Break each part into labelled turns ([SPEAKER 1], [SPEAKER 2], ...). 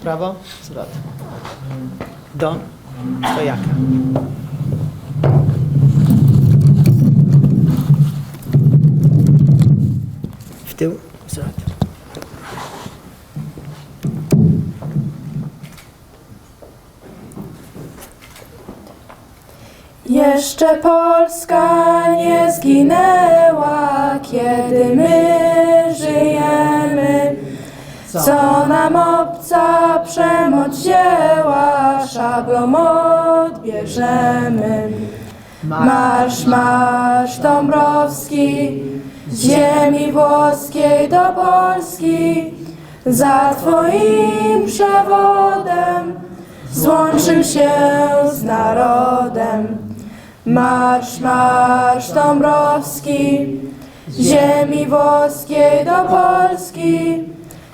[SPEAKER 1] prawo, zwrot. Do stojaka. W tył, zwrot.
[SPEAKER 2] Jeszcze Polska nie zginęła, kiedy my żyjemy. Co nam obca przemoc wzięła, szablą odbierzemy. Marsz, marsz Dąbrowski, z ziemi włoskiej do Polski, za Twoim przewodem złączył się z narodem. Marsz, marsz Dąbrowski, z ziemi włoskiej do Polski,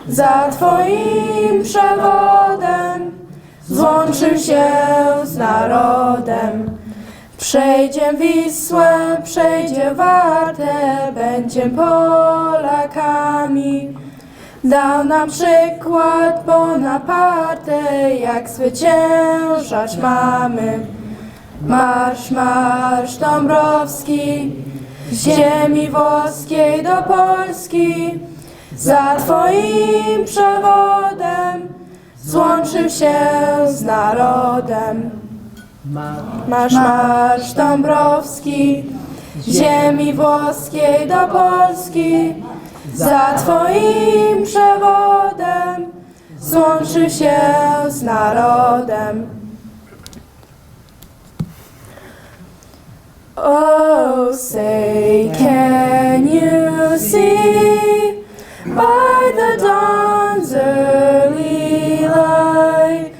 [SPEAKER 2] za Twoim przewodem złączył się z narodem. Przejdzie Wisłę, przejdzie Wartę, będzie Polakami. Dał nam przykład Bonaparte, jak zwyciężać mamy. Marsz, marsz Dąbrowski, z ziemi włoskiej do Polski, za Twoim przewodem złączył się z narodem. Marsz, marsz Dąbrowski, z ziemi włoskiej do Polski, za Twoim przewodem złączył się z narodem. Oh, say, can you see by the dawn's early light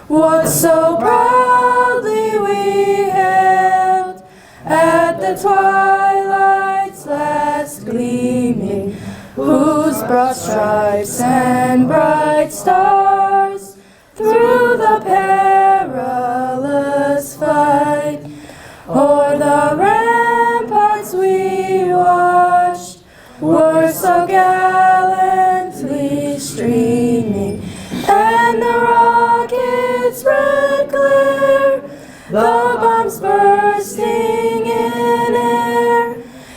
[SPEAKER 2] what so proudly we hailed at the twilight's last gleaming, whose broad stripes and bright stars through the perilous fight o'er the ramparts we watched were so gallantly streaming, and the rockets' red glare, the bombs bursting in air,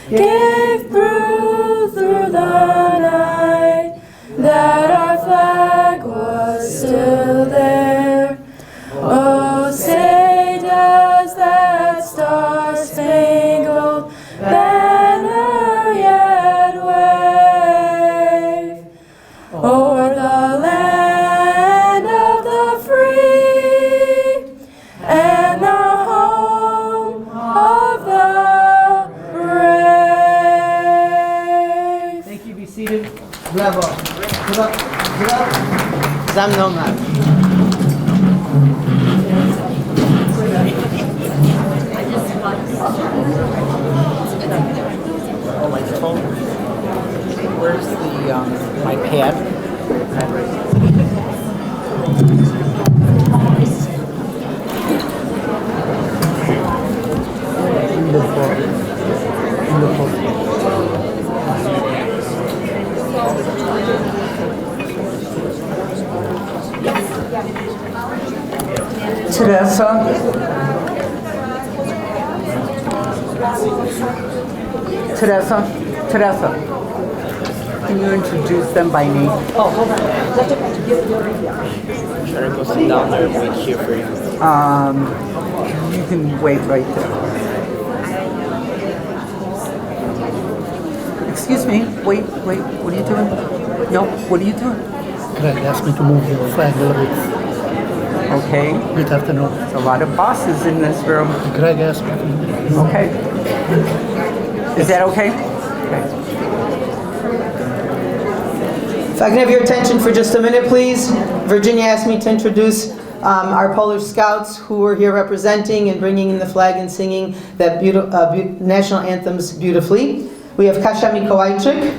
[SPEAKER 2] gave proof through the night that our flag was still there. Oh, say does that star-spangled banner yet wave o'er the land of the free and the home of the brave?
[SPEAKER 1] Thank you, be seated. Brawo. Zwrot, zwrot. Za mną marsz. Oh, my phone. Where's my pad?
[SPEAKER 3] Teresa. Teresa, can you introduce them by name?
[SPEAKER 1] Oh, hold on. Should I go sit down there and wait here for you?
[SPEAKER 3] You can wait right there. Excuse me, wait, what are you doing? No, what are you doing?
[SPEAKER 4] Greg asked me to move the flag a little bit.
[SPEAKER 3] Okay,
[SPEAKER 4] Good afternoon.
[SPEAKER 3] there's a lot of bosses in this room.
[SPEAKER 4] Greg asked me to move.
[SPEAKER 3] Okay. Is that okay? Okay.
[SPEAKER 1] If I can have your attention for just a minute, please. Virginia asked me to introduce our Polish Scouts who are here representing and bringing in the flag and singing the national anthems beautifully. We have Kasia Mikołajczyk,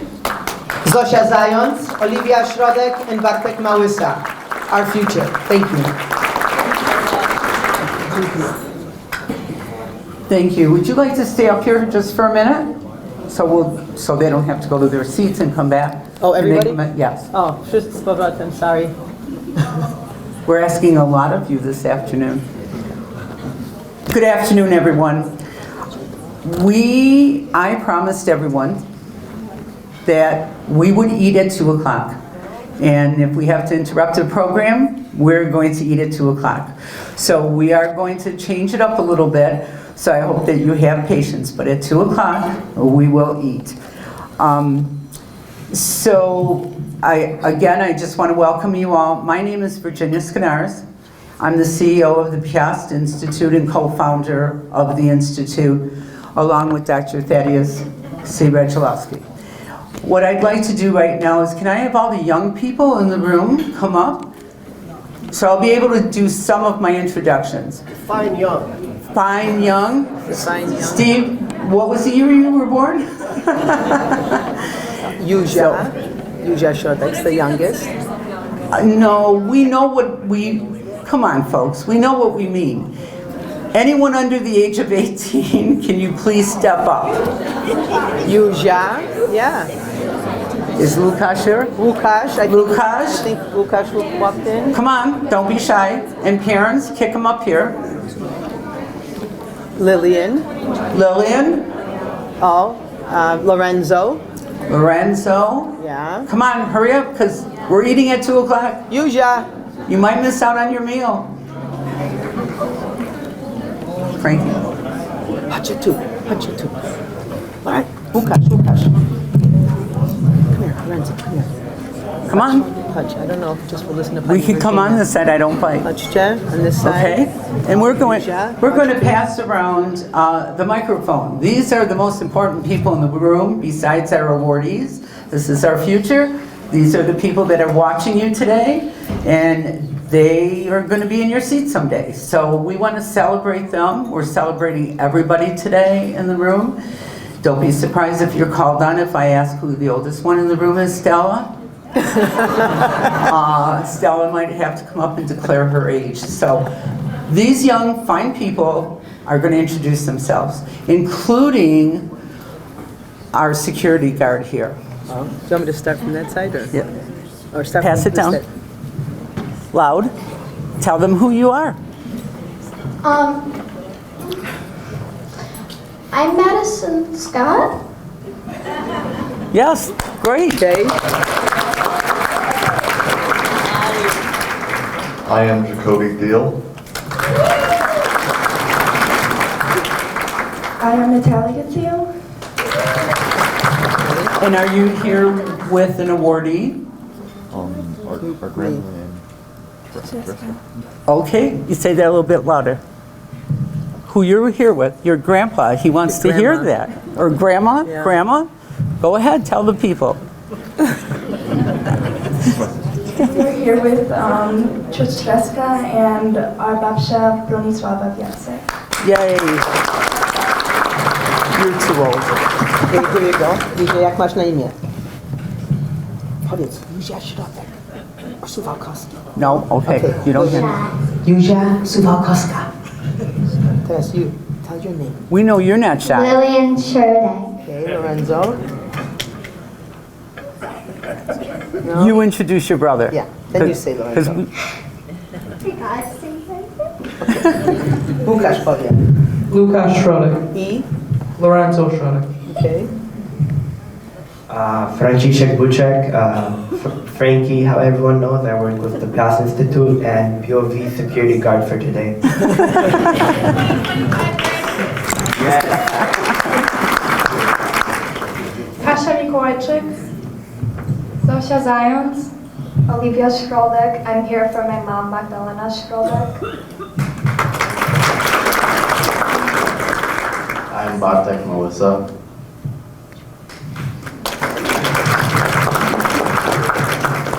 [SPEAKER 1] Zosia Zając, Oliwia Środek, and Bartek Małysa. Our future. Thank you.
[SPEAKER 3] Thank you. Would you like to stay up here just for a minute? So they don't have to go to their seats and come back.
[SPEAKER 1] Oh, everybody?
[SPEAKER 3] Yes.
[SPEAKER 1] Oh, wszyscy z powrotem, sorry.
[SPEAKER 3] We're asking a lot of you this afternoon. Good afternoon, everyone. I promised everyone that we would eat at 2 o'clock. And if we have to interrupt the program, we're going to eat at 2 o'clock. So we are going to change it up a little bit. So I hope that you have patience. But at 2 o'clock, we will eat. I just want to welcome you all. My name is Virginia Skinars. I'm the CEO of the Piast Institute and co-founder of the Institute, along with Dr. Thaddeus C. Regilowski. What I'd like to do right now is, can I have all the young people in the room come up? So I'll be able to do some of my introductions.
[SPEAKER 5] Fine young.
[SPEAKER 3] Fine young?
[SPEAKER 5] Fine young.
[SPEAKER 3] Steve, what was the year you were born?
[SPEAKER 5] Yuja Shotek's the youngest.
[SPEAKER 3] No, we know what come on folks, we know what we mean. Anyone under the age of 18, can you please step up?
[SPEAKER 5] Yuja, yeah.
[SPEAKER 3] Is Lukasz here?
[SPEAKER 5] Lukasz, I
[SPEAKER 3] Lukasz?
[SPEAKER 5] think Lukasz walked in.
[SPEAKER 3] Come on, don't be shy. And parents, kick them up here.
[SPEAKER 5] Lillian.
[SPEAKER 3] Lillian?
[SPEAKER 5] Lorenzo.
[SPEAKER 3] Lorenzo?
[SPEAKER 5] Yeah.
[SPEAKER 3] Come on, hurry up, because we're eating at 2 o'clock.
[SPEAKER 5] Yuja.
[SPEAKER 3] You might miss out on your meal. Frankie?
[SPEAKER 5] Hachitu. All right. Lukasz. Come here, Lorenzo, come here.
[SPEAKER 3] Come on.
[SPEAKER 5] Hutch, I don't know, just we'll listen to
[SPEAKER 3] We can come on this side, I don't bite.
[SPEAKER 5] Hutchja, on this side.
[SPEAKER 3] Okay, and we're going
[SPEAKER 5] Yuja.
[SPEAKER 3] to pass around the microphone. These are the most important people in the room besides our awardees. This is our future. These are the people that are watching you today, and they are going to be in your seat someday. So we want to celebrate them. We're celebrating everybody today in the room. Don't be surprised if you're called on if I ask who the oldest one in the room is, Stella. Stella might have to come up and declare her age. So these young, fine people are going to introduce themselves, including our security guard here.
[SPEAKER 5] Do you want me to start from that side or?
[SPEAKER 3] Yeah.
[SPEAKER 5] Or start
[SPEAKER 3] Pass
[SPEAKER 5] from
[SPEAKER 3] it down.
[SPEAKER 5] this side?
[SPEAKER 3] Loud. Tell them who you are.
[SPEAKER 6] I'm Madison Scott.
[SPEAKER 3] Yes, great.
[SPEAKER 5] Okay.
[SPEAKER 7] I am Jacoby Deal.
[SPEAKER 2] I am Natalia Thiel.
[SPEAKER 3] And are you here with an awardee?
[SPEAKER 7] Our grandma and
[SPEAKER 3] Okay, you say that a little bit louder. Who you're here with? Your grandpa. He wants to hear
[SPEAKER 5] Grandma.
[SPEAKER 3] that. Or grandma?
[SPEAKER 5] Yeah.
[SPEAKER 3] Grandma? Go ahead, tell the people.
[SPEAKER 2] We're here with Cioceska and our babcia Bronisława Wiasek.
[SPEAKER 3] Yay. You're too old.
[SPEAKER 5] Okay, here you go. Yuja, jak masz na imię? Powiedz, Yuja Środek. Suwałkowski.
[SPEAKER 3] No? Okay. You don't hear.
[SPEAKER 5] Yuja Suwałkowska. Teraz you. Tell your name.
[SPEAKER 3] We know you're not shy.
[SPEAKER 6] Lillian Sherday.
[SPEAKER 5] Okay, Lorenzo.
[SPEAKER 3] You introduce your brother.
[SPEAKER 5] Yeah, then you say
[SPEAKER 3] 'Cause
[SPEAKER 5] Lorenzo.
[SPEAKER 3] we-
[SPEAKER 5] Łukasz powie.
[SPEAKER 8] Lukasz Środek.
[SPEAKER 5] I?
[SPEAKER 8] Lorenzo Środek.
[SPEAKER 5] Okay.
[SPEAKER 9] Franciszek Buczek, Frankie, how everyone knows, I work with the Piast Institute and POV security guard for today.
[SPEAKER 2] Kasia Mikołajczyk.
[SPEAKER 6] Zosia Zając. Olivia Środek. I'm here for my mom, Magdalena Środek.
[SPEAKER 7] I'm Bartek Melissa.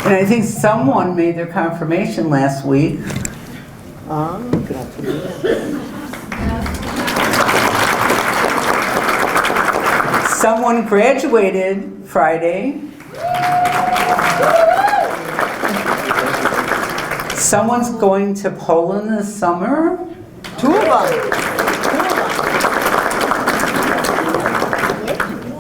[SPEAKER 3] And I think someone made their confirmation last week. Someone graduated Friday. Someone's going to Poland this summer.
[SPEAKER 5] Two of them.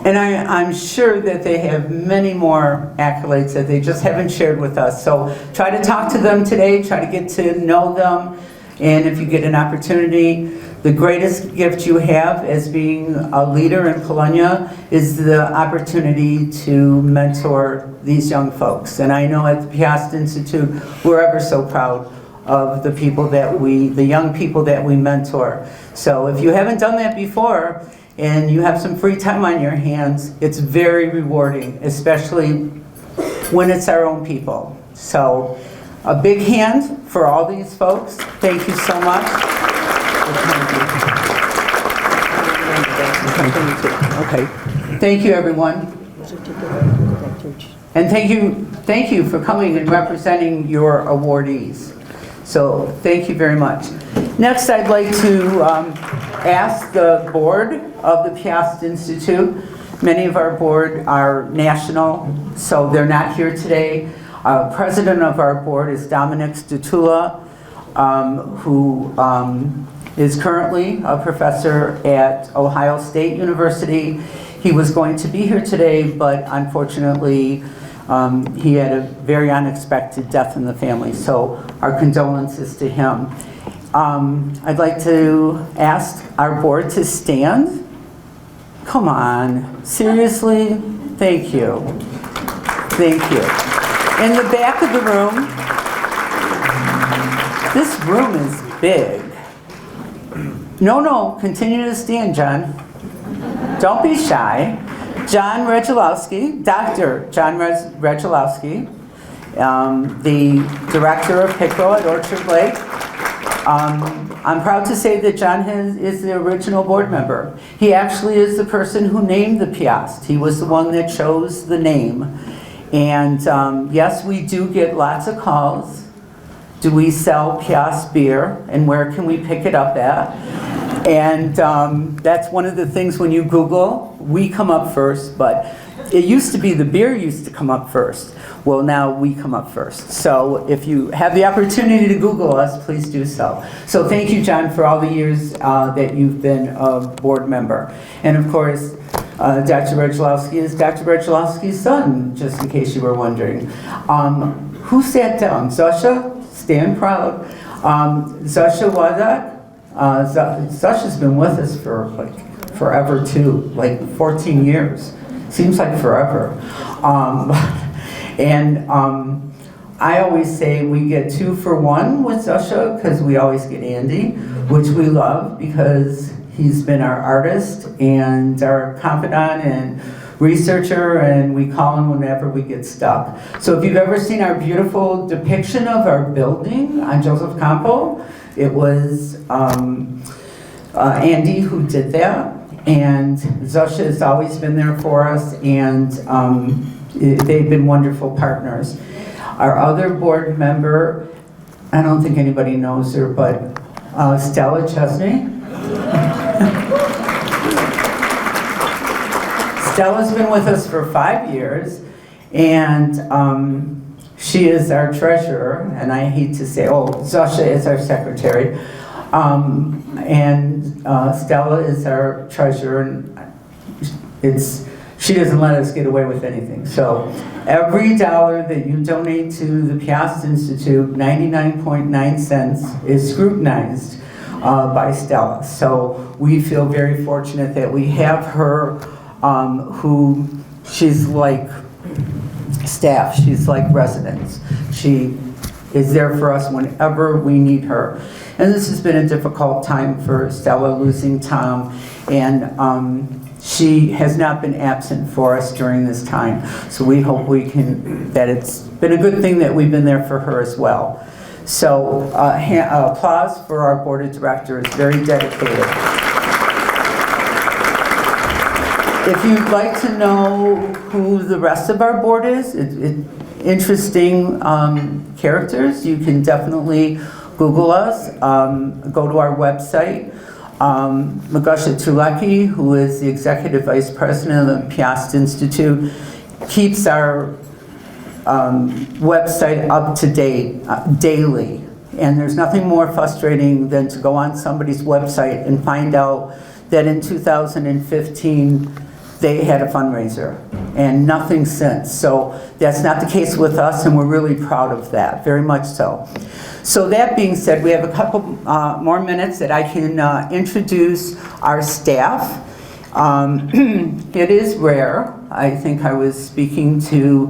[SPEAKER 3] And I'm sure that they have many more accolades that they just haven't shared with us. So try to talk to them today, try to get to know them, and if you get an opportunity, the greatest gift you have as being a leader in Colonia is the opportunity to mentor these young folks. And I know at the Piast Institute, we're ever so proud of the people that the young people that we mentor. So if you haven't done that before, and you have some free time on your hands, it's very rewarding, especially when it's our own people. So a big hand for all these folks. Thank you so much. Okay. Thank you, everyone. And thank you for coming and representing your awardees. So thank you very much. Next, I'd like to ask the board of the Piast Institute. Many of our board are national, so they're not here today. President of our board is Dominic Statula, who is currently a professor at Ohio State University. He was going to be here today, but unfortunately, he had a very unexpected death in the family, so our condolences to him. I'd like to ask our board to stand. Come on, seriously? Thank you. Thank you. In the back of the room, this room is big. No, continue to stand, John. Don't be shy. John Regilowski, Dr. John Regilowski, the director of Pickerel at Orchard Lake. I'm proud to say that John is the original board member. He actually is the person who named the Piast. He was the one that chose the name. And yes, we do get lots of calls. Do we sell Piast beer? And where can we pick it up at? And that's one of the things when you Google, we come up first, but it used to be the beer used to come up first. Well, now we come up first. So if you have the opportunity to Google us, please do so. So thank you, John, for all the years that you've been a board member. And of course, Dr. Regilowski is Dr. Regilowski's son, just in case you were wondering. Who sat down? Zosha? Stand proud. Zosha Wadak? Zosha's been with us for like forever too, like 14 years. Seems like forever. And I always say we get 2 for 1 with Zosha because we always get Andy, which we love because he's been our artist and our confidant and researcher, and we call him whenever we get stuck. So if you've ever seen our beautiful depiction of our building on Joseph Campo, it was Andy who did that. And Zosha has always been there for us, and they've been wonderful partners. Our other board member, I don't think anybody knows her, but Stella Chesney. Stella's been with us for 5 years, and she is our treasurer, and I hate to say, Zosha is our secretary. And Stella is our treasurer, and she doesn't let us get away with anything. So every dollar that you donate to the Piast Institute, 99.9 cents is scrutinized by Stella. So we feel very fortunate that we have her, who she's like staff, she's like residents. She is there for us whenever we need her. And this has been a difficult time for Stella, losing Tom, and she has not been absent for us during this time. So we hope that it's been a good thing that we've been there for her as well. So applause for our board of directors, very dedicated. If you'd like to know who the rest of our board is, interesting characters, you can definitely Google us, go to our website. Magusha Tulecki, who is the Executive Vice President of the Piast Institute, keeps our website up to date daily. And there's nothing more frustrating than to go on somebody's website and find out that in 2015, they had a fundraiser, and nothing since. So that's not the case with us, and we're really proud of that, very much so. So that being said, we have a couple more minutes that I can introduce our staff. It is rare. I think I was speaking to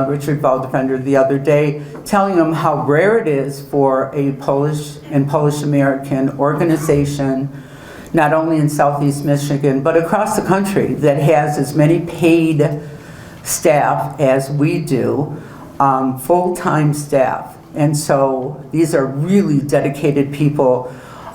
[SPEAKER 3] Richard Valdefender the other day, telling him how rare it is for a Polish and Polish American organization, not only in Southeast Michigan, but across the country, that has as many paid staff as we do, full-time staff. And so these are really dedicated people.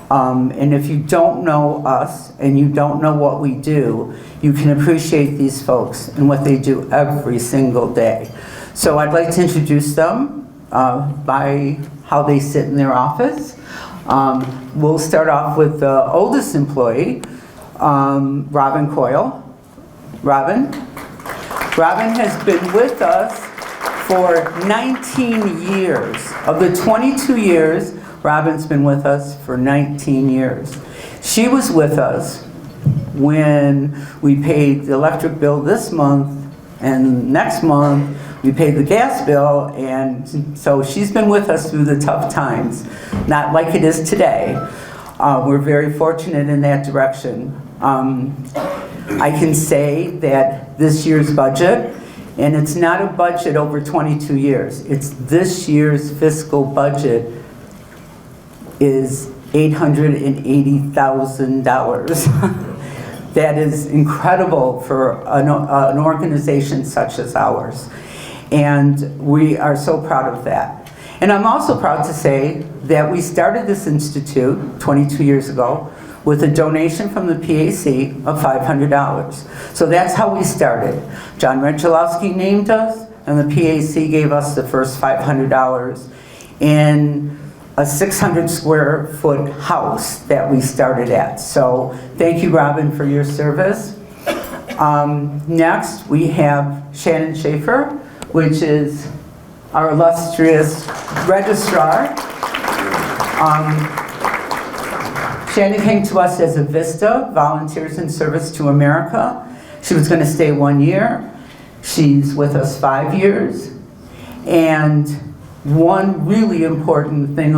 [SPEAKER 3] And if you don't know us and you don't know what we do, you can appreciate these folks and what they do every single day. So I'd like to introduce them by how they sit in their office. We'll start off with the oldest employee, Robin Coyle. Robin has been with us for 19 years. Of the 22 years, Robin's been with us for 19 years. She was with us when we paid the electric bill this month, and next month we paid the gas bill, and so she's been with us through the tough times, not like it is today. We're very fortunate in that direction. I can say that this year's budget, and it's not a budget over 22 years, it's this year's fiscal budget, is $880,000. That is incredible for an organization such as ours. And we are so proud of that. And I'm also proud to say that we started this institute 22 years ago with a donation from the PAC of $500. So that's how we started. John Redchalowski named us, and the PAC gave us the first $500 in a 600 square foot house that we started at. So thank you, Robin, for your service. Next, we have Shannon Schaefer, which is our illustrious registrar. Shannon came to us as a VISTA, Volunteers in Service to America. She was going to stay 1 year. She's with us 5 years. And one really important thing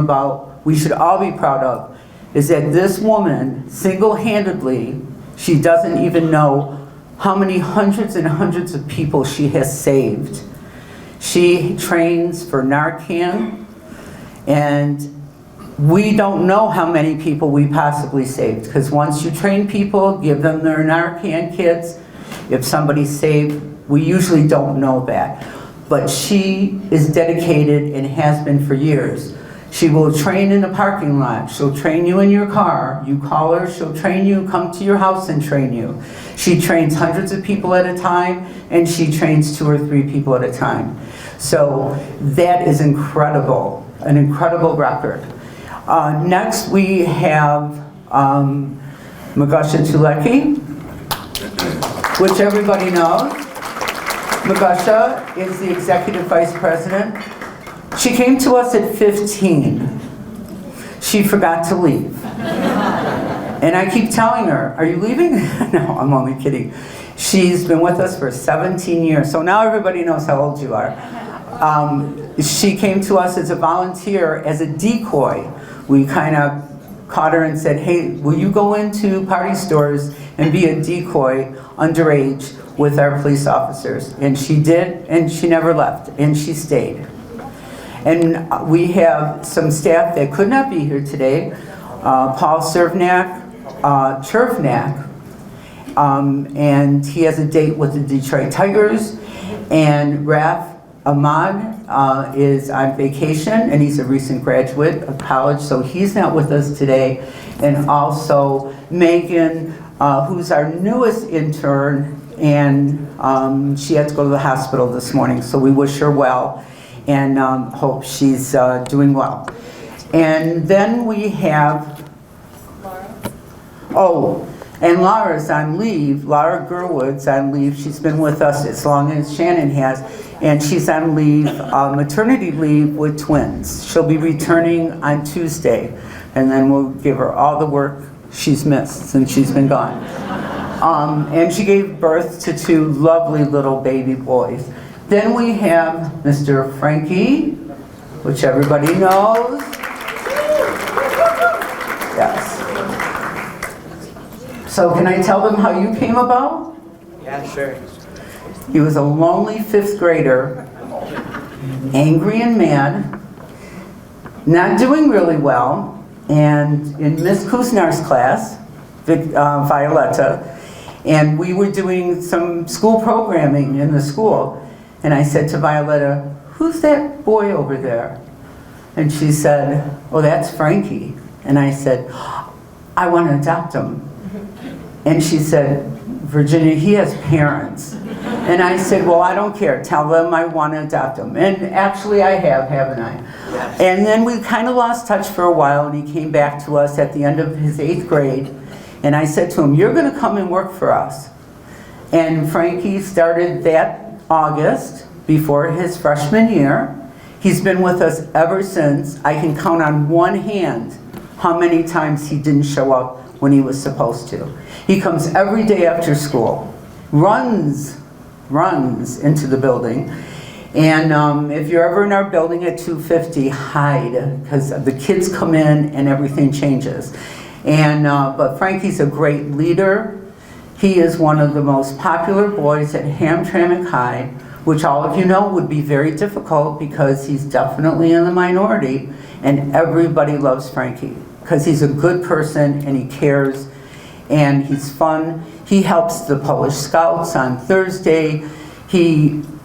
[SPEAKER 3] we should all be proud of is that this woman, single-handedly, she doesn't even know how many hundreds and hundreds of people she has saved. She trains for Narcan, and we don't know how many people we possibly saved, because once you train people, give them their Narcan kits, if somebody's saved, we usually don't know that. But she is dedicated and has been for years. She will train in a parking lot. She'll train you in your car. You call her, she'll train you, come to your house and train you. She trains hundreds of people at a time, and she trains 2 or 3 people at a time. So that is incredible, an incredible record. Next we have Magusha Tulecki, which everybody knows. Magusha is the Executive Vice President. She came to us at 15. She forgot to leave. And I keep telling her, are you leaving? No, I'm only kidding. She's been with us for 17 years, so now everybody knows how old you are. She came to us as a volunteer, as a decoy. We kind of caught her and said, hey, will you go into party stores and be a decoy underage with our police officers? And she did, and she never left, and she stayed. And we have some staff that could not be here today. Paul Chervnak, and he has a date with the Detroit Tigers. And Raf Ahmad is on vacation, and he's a recent graduate of college, so he's not with us today. And also Megan, who's our newest intern, and she had to go to the hospital this morning, so we wish her well and hope she's doing well. And then we have and Laura's on leave. Laura Gerwood's on leave. She's been with us as long as Shannon has, and she's on leave, maternity leave with twins. She'll be returning on Tuesday, and then we'll give her all the work she's missed since she's been gone. And she gave birth to 2 lovely little baby boys. Then we have Mr. Frankie, which everybody knows. Yes. So can I tell them how you came about?
[SPEAKER 9] Yeah, sure.
[SPEAKER 3] He was a lonely 5th grader, angry and mad, not doing really well, and in Miss Kuznar's class, Violetta, and we were doing some school programming in the school, and I said to Violetta, "Who's that boy over there?" And she said, "Oh, that's Frankie." And I said, "I want to adopt him." And she said, "Virginia, he has parents." And I said, "Well, I don't care. Tell them I want to adopt him." And actually I have, haven't I?
[SPEAKER 9] Yes.
[SPEAKER 3] And then we kind of lost touch for a while, and he came back to us at the end of his 8th grade. And I said to him, "You're going to come and work for us." And Frankie started that August before his freshman year. He's been with us ever since. I can count on one hand how many times he didn't show up when he was supposed to. He comes every day after school, runs into the building. And if you're ever in our building at 250, hide, because the kids come in and everything changes. And but Frankie's a great leader. He is one of the most popular boys at Hamtramck High, which all of you know would be very difficult because he's definitely in the minority, and everybody loves Frankie because he's a good person and he cares and he's fun. He helps the Polish Scouts on Thursday.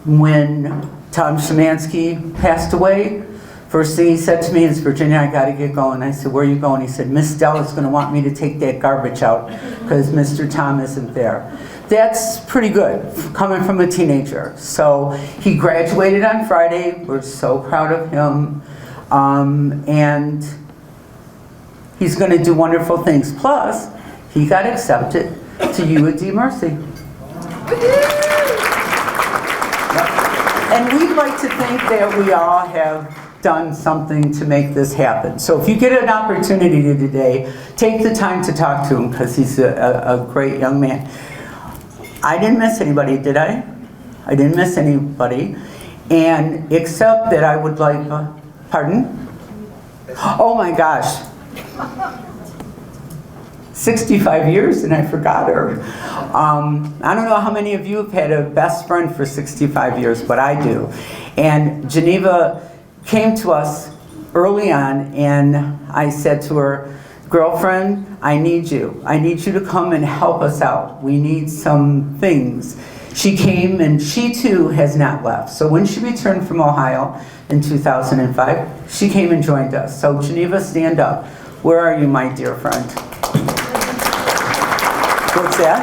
[SPEAKER 3] When Tom Szymanski passed away, first thing he said to me is, "Virginia, I got to get going." I said, "Where are you going?" He said, "Miss Stella's going to want me to take that garbage out because Mr. Tom isn't there." That's pretty good, coming from a teenager. So he graduated on Friday. We're so proud of him. And he's going to do wonderful things. Plus, he got accepted to UAD Mercy. And we'd like to think that we all have done something to make this happen. So if you get an opportunity today, take the time to talk to him because he's a great young man. I didn't miss anybody, did I? I didn't miss anybody. And except that I would like, pardon? Oh my gosh. 65 years and I forgot her. I don't know how many of you have had a best friend for 65 years, but I do. And Geneva came to us early on and I said to her, "Girlfriend, I need you. I need you to come and help us out. We need some things." She came and she too has not left. So when she returned from Ohio in 2005, she came and joined us. So Geneva, stand up. Where are you, my dear friend? What's that?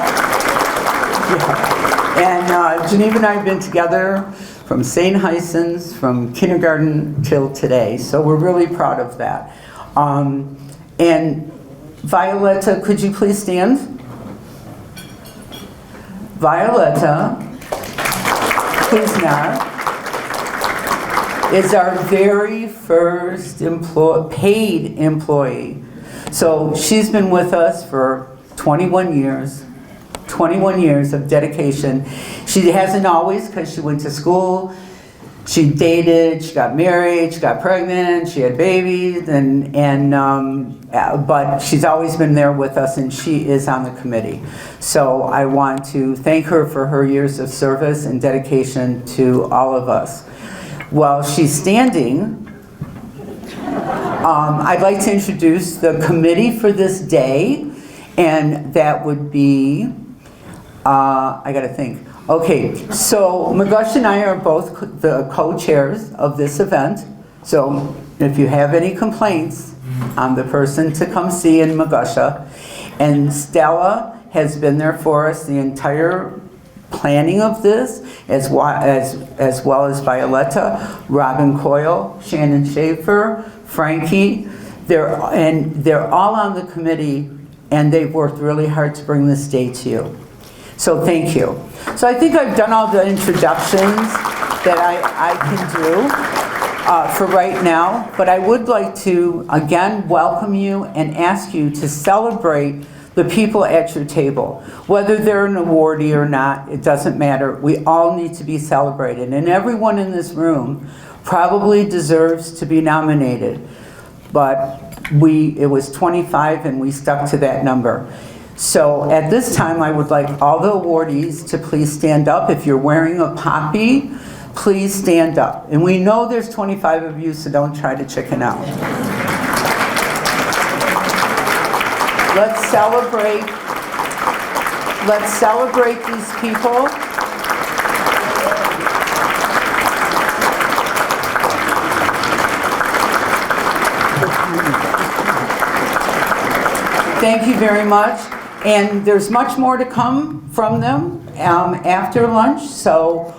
[SPEAKER 3] Yeah. And Geneva and I have been together from St. Hyson's, from kindergarten till today. So we're really proud of that. And Violetta, could you please stand? Violetta Kuznarz is our very first paid employee. So she's been with us for 21 years of dedication. She hasn't always, because she went to school, she dated, she got married, she got pregnant, she had babies, but she's always been there with us and she is on the committee. So I want to thank her for her years of service and dedication to all of us. While she's standing, I'd like to introduce the committee for this day, and that would be, I gotta think. Okay, so Magush and I are both the co-chairs of this event. So if you have any complaints, I'm the person to come see in Magusha. And Stella has been there for us the entire planning of this, as well as Violetta, Robin Coyle, Shannon Schaefer, Frankie. They're all on the committee, and they've worked really hard to bring this day to you. So thank you. So I think I've done all the introductions that I can do for right now, but I would like to again welcome you and ask you to celebrate the people at your table. Whether they're an awardee or not, it doesn't matter. We all need to be celebrated. And everyone in this room probably deserves to be nominated. But it was 25 and we stuck to that number. So at this time, I would like all the awardees to please stand up. If you're wearing a poppy, please stand up. And we know there's 25 of you, so don't try to chicken out. Let's celebrate these people. Thank you very much. And there's much more to come from them after lunch, so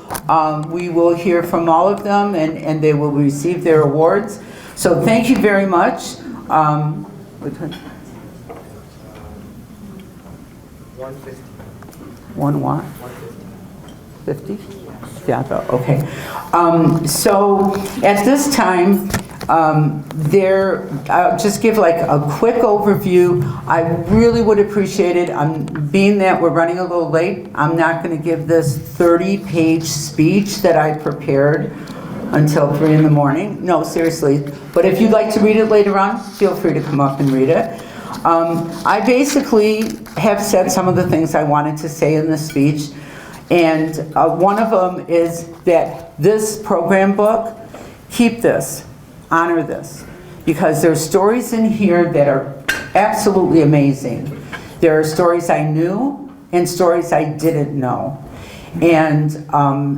[SPEAKER 3] we will hear from all of them and they will receive their awards. So thank you very much.
[SPEAKER 9] 150.
[SPEAKER 3] One what? 50? Yeah, okay. So at this time, I'll just give like a quick overview. I really would appreciate it. Being that we're running a little late, I'm not going to give this 30-page speech that I prepared until 3 in the morning. No, seriously. But if you'd like to read it later on, feel free to come up and read it. I basically have said some of the things I wanted to say in the speech. And one of them is that this program book, keep this. Honor this, because there's stories in here that are absolutely amazing. There are stories I knew and stories I didn't know. And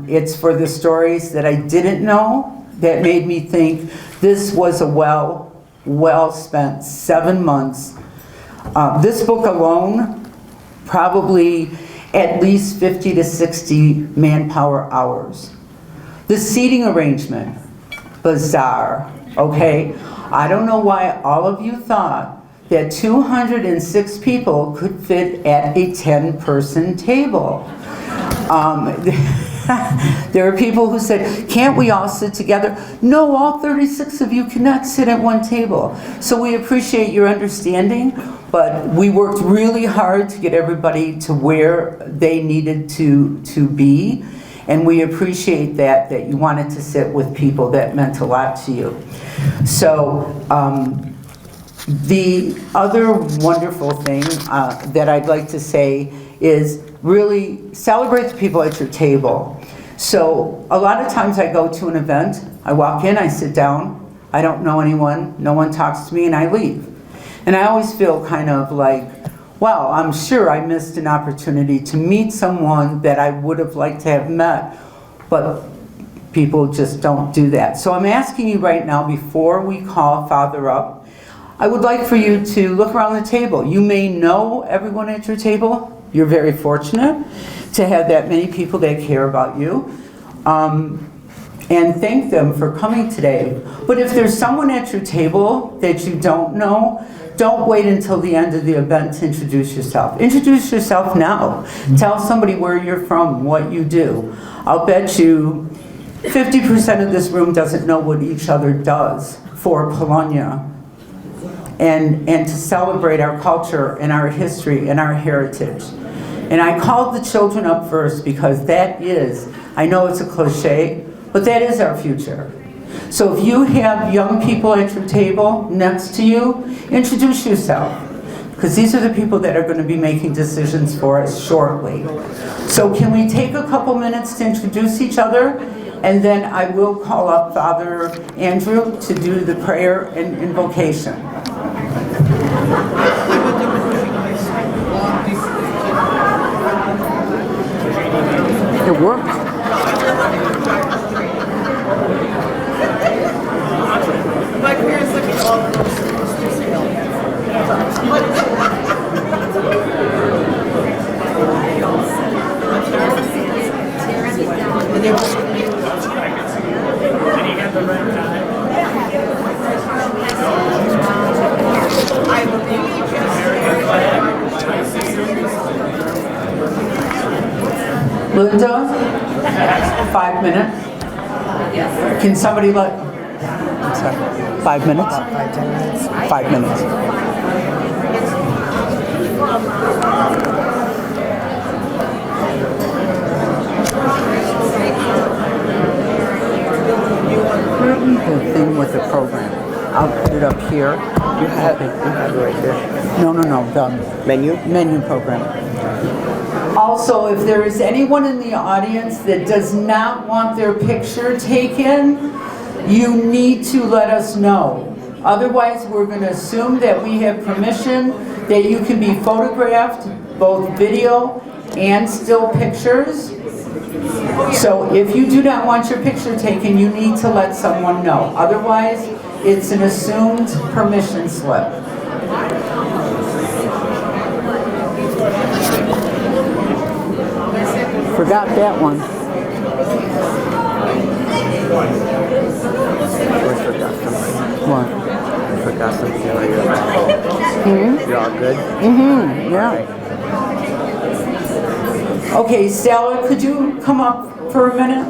[SPEAKER 3] it's for the stories that I didn't know that made me think this was a well spent 7 months. This book alone, probably at least 50 to 60 manpower hours. The seating arrangement, bizarre. Okay, I don't know why all of you thought that 206 people could fit at a 10-person table. There are people who said, can't we all sit together? No, all 36 of you cannot sit at one table. So we appreciate your understanding, but we worked really hard to get everybody to where they needed to be. And we appreciate that you wanted to sit with people that meant a lot to you. So the other wonderful thing that I'd like to say is really celebrate the people at your table. So a lot of times I go to an event, I walk in, I sit down, I don't know anyone, no one talks to me, and I leave. And I always feel kind of like, well, I'm sure I missed an opportunity to meet someone that I would have liked to have met, but people just don't do that. So I'm asking you right now, before we call Father up, I would like for you to look around the table. You may know everyone at your table. You're very fortunate to have that many people that care about you. And thank them for coming today. But if there's someone at your table that you don't know, don't wait until the end of the event to introduce yourself. Introduce yourself now. Tell somebody where you're from, what you do. I'll bet you 50% of this room doesn't know what each other does for Polonia. And to celebrate our culture and our history and our heritage. And I called the children up first because that is, I know it's a cliche, but that is our future. So if you have young people at your table next to you, introduce yourself. Because these are the people that are going to be making decisions for us shortly. So can we take a couple minutes to introduce each other? And then I will call up Father Andrew to do the prayer and invocation. It worked.
[SPEAKER 1] My parents look at all of them.
[SPEAKER 3] Linda, 5 minutes. Can somebody let? I'm sorry, 5 minutes? 5 minutes. The thing with the program. I'll put it up here.
[SPEAKER 5] You have it right there.
[SPEAKER 3] No, the
[SPEAKER 5] Menu?
[SPEAKER 3] program. Also, if there is anyone in the audience that does not want their picture taken, you need to let us know. Otherwise, we're going to assume that we have permission that you can be photographed, both video and still pictures. So if you do not want your picture taken, you need to let someone know. Otherwise, it's an assumed permission slip. Forgot that one. What?
[SPEAKER 5] I forgot something earlier. You're all good?
[SPEAKER 3] Yeah. Okay, Stella, could you come up for a minute?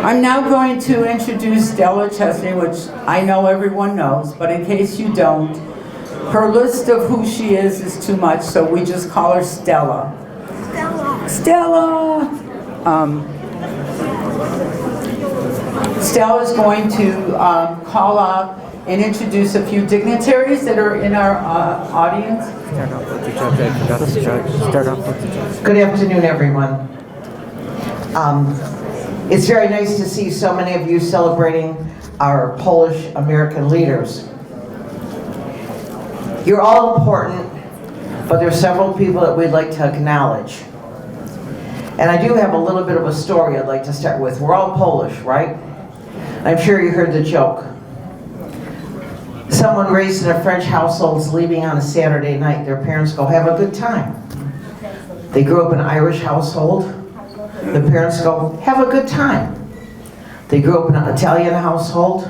[SPEAKER 3] I'm now going to introduce Stella Chesney, which I know everyone knows, but in case you don't, her list of who she is too much, so we just call her Stella. Stella! Stella is going to call out and introduce a few dignitaries that are in our audience.
[SPEAKER 5] Start off with the judge.
[SPEAKER 10] Good afternoon, everyone. It's very nice to see so many of you celebrating our Polish-American leaders. You're all important, but there's several people that we'd like to acknowledge. And I do have a little bit of a story I'd like to start with. We're all Polish, right? I'm sure you heard the joke. Someone raised in a French household is leaving on a Saturday night. Their parents go, have a good time. They grew up in an Irish household. The parents go, have a good time. They grew up in an Italian household.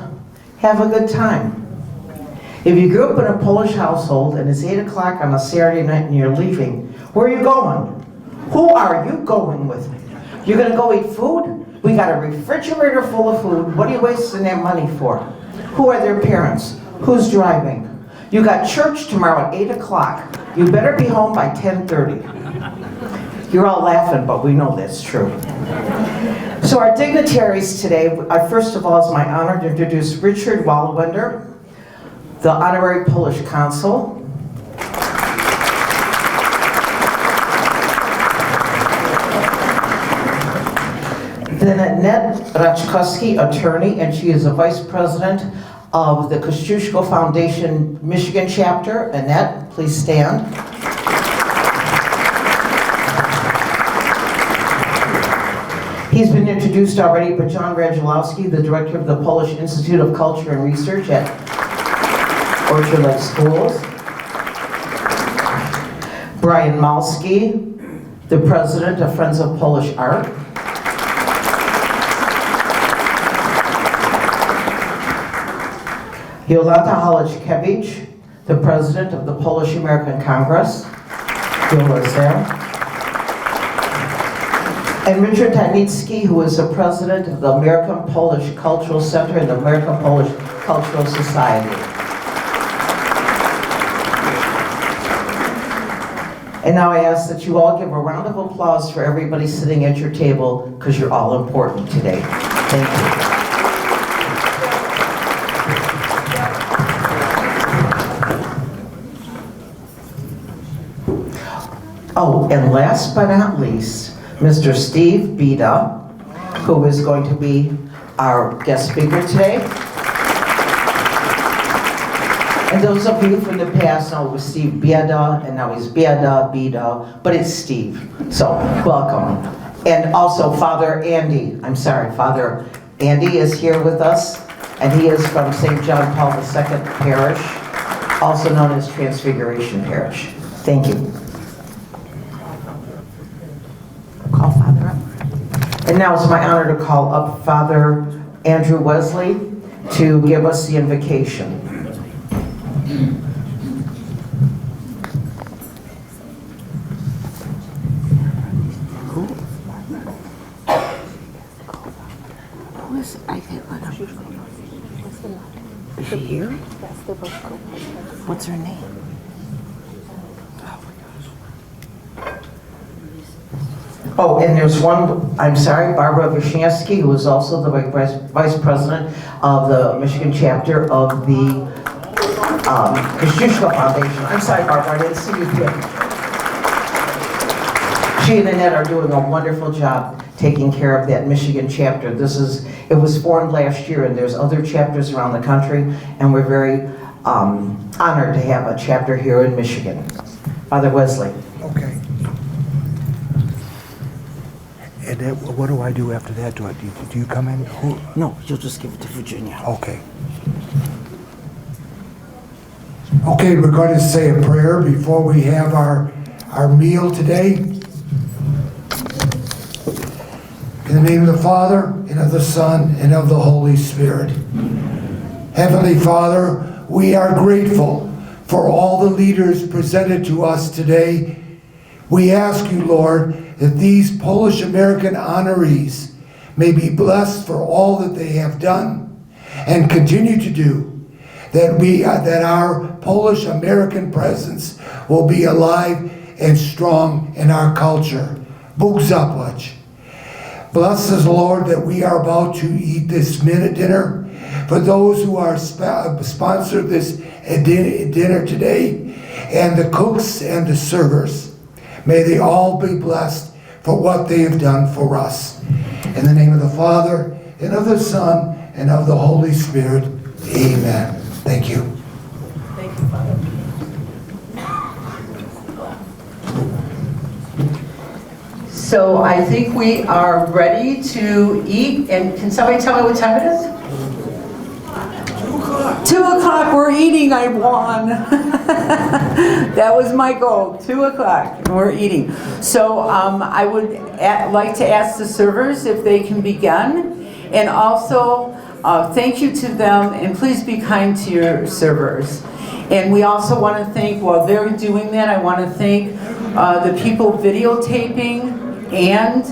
[SPEAKER 10] Have a good time. If you grew up in a Polish household and it's 8 o'clock on a Saturday night and you're leaving, where are you going? Who are you going with? You're going to go eat food? We got a refrigerator full of food. What are you wasting that money for? Who are their parents? Who's driving? You got church tomorrow at 8 o'clock. You better be home by 10:30. You're all laughing, but we know that's true. So our dignitaries today, first of all, it's my honor to introduce Richard Wallwender, the Honorary Polish Consul. Then Annette Raczkowski, attorney, and she is a vice president of the Kościuszko Foundation Michigan chapter. Annette, please stand. He's been introduced already, but John Radulowski, the director of the Polish Institute of Culture and Research at Orchard Lake Schools. Brian Malski, the president of Friends of Polish Art. Jolanta Halachkiewicz, the president of the Polish American Congress. Yola is there. And Richard Tanicki, who is the president of the American Polish Cultural Center and the American Polish Cultural Society. And now I ask that you all give a round of applause for everybody sitting at your table, because you're all important today. Thank you. Oh, and last but not least, Mr. Steve Bida, who is going to be our guest speaker today. And those of you from the past know it was Steve Bieda, and now he's Bida, but it's Steve. So, welcome. And also Father Andy is here with us, and he is from St. John Paul II Parish, also known as Transfiguration Parish. Thank you. Call Father up. And now it's my honor to call up Father Andrew Wesley to give us the invocation.
[SPEAKER 5] Who is, I can't let her. Is she here? What's her name?
[SPEAKER 10] Oh, and there's one, I'm sorry, Barbara Vishansky, who is also the vice president of the Michigan chapter of the Kosciuszko Foundation. I'm sorry, Barbara, I didn't see you yet. She and Annette are doing a wonderful job taking care of that Michigan chapter. It was formed last year, and there's other chapters around the country, and we're very honored to have a chapter here in Michigan. Father Wesley.
[SPEAKER 11] Okay. And then what do I do after that? Do you come in?
[SPEAKER 10] No, you'll just give it to Virginia.
[SPEAKER 11] Okay. Okay, we're going to say a prayer before we have our meal today. In the name of the Father, and of the Son, and of the Holy Spirit. Heavenly Father, we are grateful for all the leaders presented to us today. We ask you, Lord, that these Polish American honorees may be blessed for all that they have done and continue to do, that our Polish American presence will be alive and strong in our culture. Bóg zapłać. Bless us, Lord, that we are about to eat this minute dinner. For those who are sponsored this dinner today, and the cooks and the servers, may they all be blessed for what they have done for us. In the name of the Father, and of the Son, and of the Holy Spirit, amen. Thank you.
[SPEAKER 1] Thank you, Father.
[SPEAKER 3] So I think we are ready to eat, and can somebody tell me what time it is? 2 o'clock, we're eating, I won. That was my goal, 2 o'clock, and we're eating. So I would like to ask the servers if they can begin, and also thank you to them, and please be kind to your servers. And we also want to thank, while they're doing that, I want to thank the people videotaping and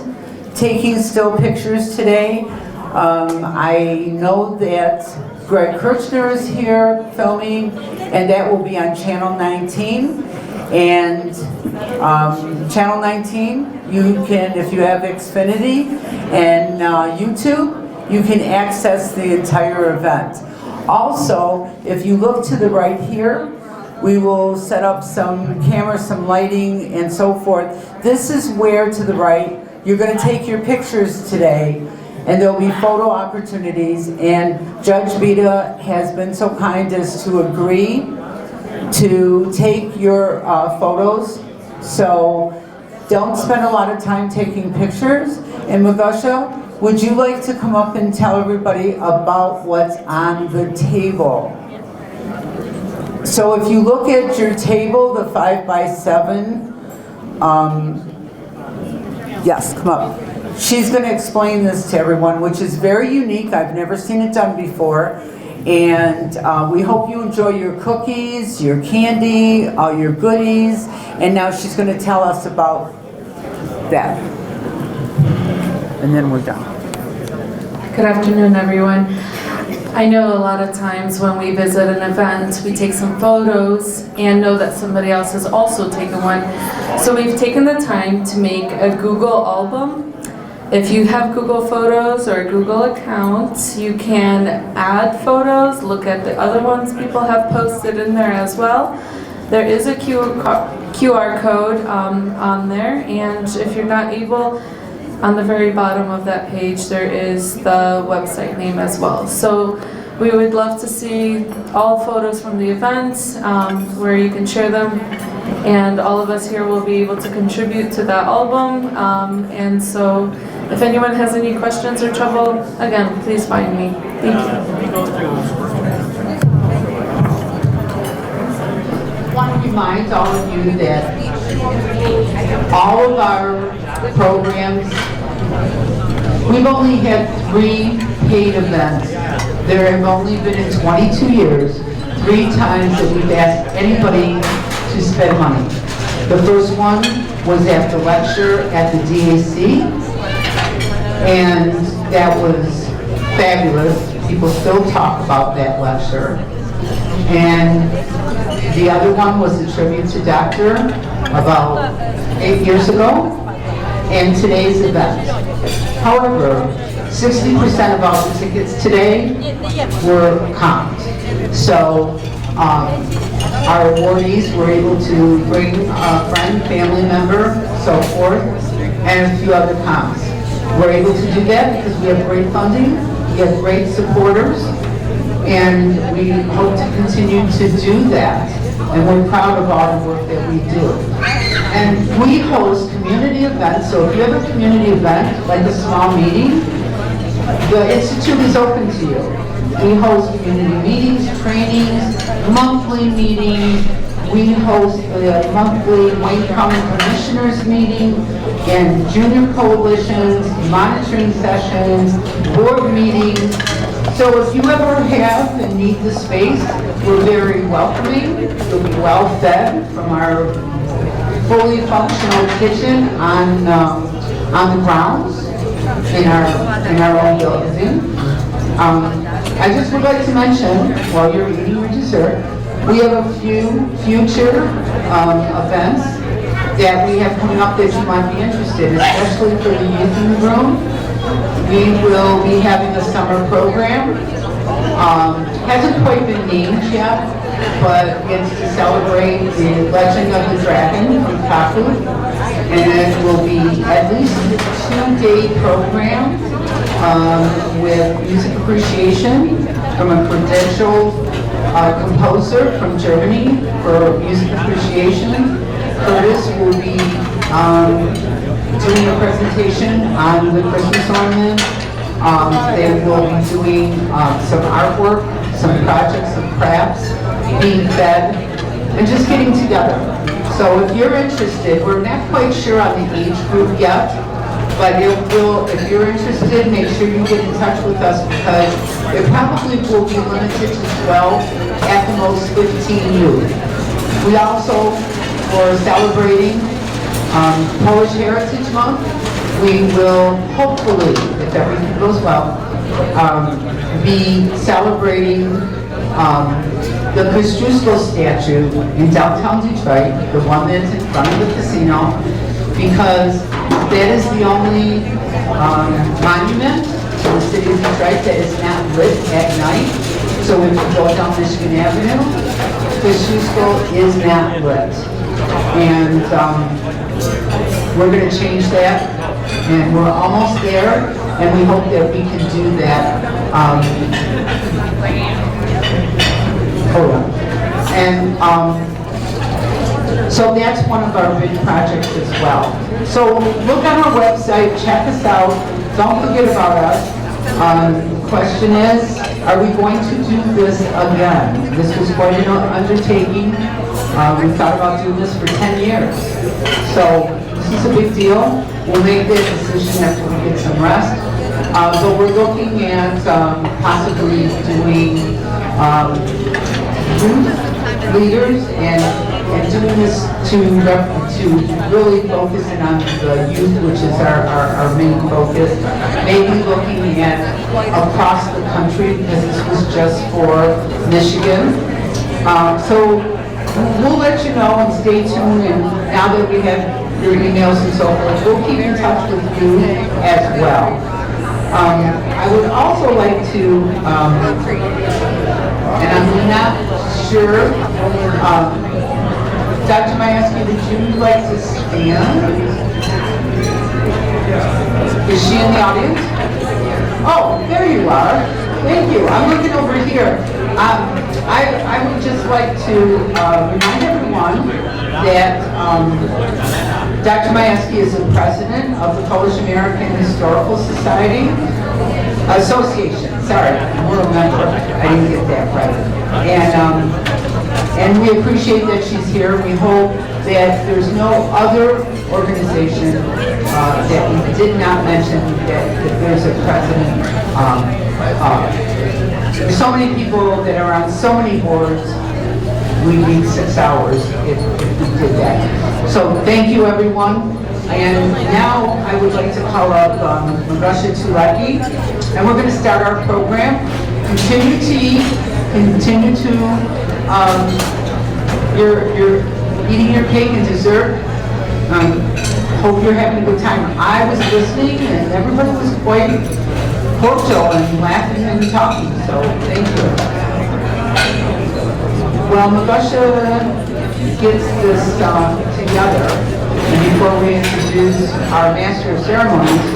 [SPEAKER 3] taking still pictures today. I know that Greg Kirchner is here filming, and that will be on Channel 19. And Channel 19, you can, if you have Xfinity and YouTube, you can access the entire event. Also, if you look to the right here, we will set up some cameras, some lighting, and so forth. This is where, to the right, you're going to take your pictures today, and there'll be photo opportunities. And Judge Bita has been so kind as to agree to take your photos. So don't spend a lot of time taking pictures. And Magosha, would you like to come up and tell everybody about what's on the table? So if you look at your table, the 5x7, yes, come up. She's going to explain this to everyone, which is very unique. I've never seen it done before. And we hope you enjoy your cookies, your candy, all your goodies. And now she's going to tell us about that. And then we're done.
[SPEAKER 12] Good afternoon, everyone. I know a lot of times when we visit an event, we take some photos and know that somebody else has also taken one. So we've taken the time to make a Google album. If you have Google Photos or a Google account, you can add photos, look at the other ones people have posted in there as well. There is a QR code on there, and if you're not able, on the very bottom of that page, there is the website name as well. So we would love to see all photos from the events where you can share them. And all of us here will be able to contribute to that album. And so if anyone has any questions or trouble, again, please find me. Thank you.
[SPEAKER 3] I want to remind all of you that all of our programs, we've only had 3 paid events. There have only been in 22 years 3 times that we've asked anybody to spend money. The first one was at the lecture at the DAC, and that was fabulous. People still talk about that lecture. And the other one was a tribute to Doctor about 8 years ago. and today's event. However, 60% of all the tickets today were comped. So our awardees were able to bring a friend, family member, so forth, and a few other comps. We're able to do that because we have great funding, we have great supporters, and we hope to continue to do that. And we're proud of all the work that we do. And we host community events, so if you have a community event, like a small meeting, the Institute is open to you. We host community meetings, trainings, monthly meetings. We host the monthly Wayne County Commissioners meeting and junior coalitions, monitoring sessions, board meetings. So if you ever have and need the space, we're very welcoming. You'll be well fed from our fully functional kitchen on the grounds in our own building. I just would like to mention, while you're eating your dessert, we have a few future events that we have coming up that you might be interested in, especially for the youth in the room. We will be having a summer program. Hasn't quite been named yet, but it's to celebrate the legend of the dragon from Kaku. And it will be at least a 2-day program with music appreciation from a credentialed composer from Germany for music appreciation. Curtis will be doing a presentation on the Christmas ornament. They will be doing some artwork, some projects, some crafts, being fed, and just getting together. So if you're interested, we're not quite sure on the age group yet, but if you're interested, make sure you get in touch with us because it probably will be limited to 12, at the most 15 youth. We also, for celebrating Polish Heritage Month, we will hopefully, if everything goes well, be celebrating the Kosciuszko statue in downtown Detroit, the one that's in front of the casino, because that is the only monument in the city of Detroit that is not lit at night. So if you go down Michigan Avenue, Kosciuszko is not lit. And we're going to change that, and we're almost there, and we hope that we can do that. So that's one of our big projects as well. So look on our website, check us out, don't forget about us. The question is, are we going to do this again? This was quite an undertaking. We thought about doing this for 10 years. So this is a big deal. We'll make that decision after we get some rest. But we're looking at possibly doing youth leaders and doing this to really focus in on the youth, which is our main focus. Maybe looking at across the country because this was just for Michigan. So we'll let you know and stay tuned, and now that we have your emails and so forth, we'll keep in touch with you as well. I would also like to, and I'm not sure, Dr. Mayeski, would you like to stand? Is she in the audience? Oh, there you are. Thank you. I'm looking over here. I would just like to remind everyone that Dr. Mayeski is the president of the Polish American Historical Society Association. Sorry, we're a member. I didn't get that right. And we appreciate that she's here. We hope that there's no other organization that we did not mention that there's a president. There's so many people that are on so many boards. We need 6 hours if we did that. So thank you, everyone. And now I would like to call up Marusha Tulecki, and we're going to start our program. Continue to eat, continue to, you're eating your cake and dessert. hope you're having a good time. I was listening and everybody was quite cordial and laughing and talking, so thank you. Well, Magusha gets this together, and before we introduce our Master of Ceremonies,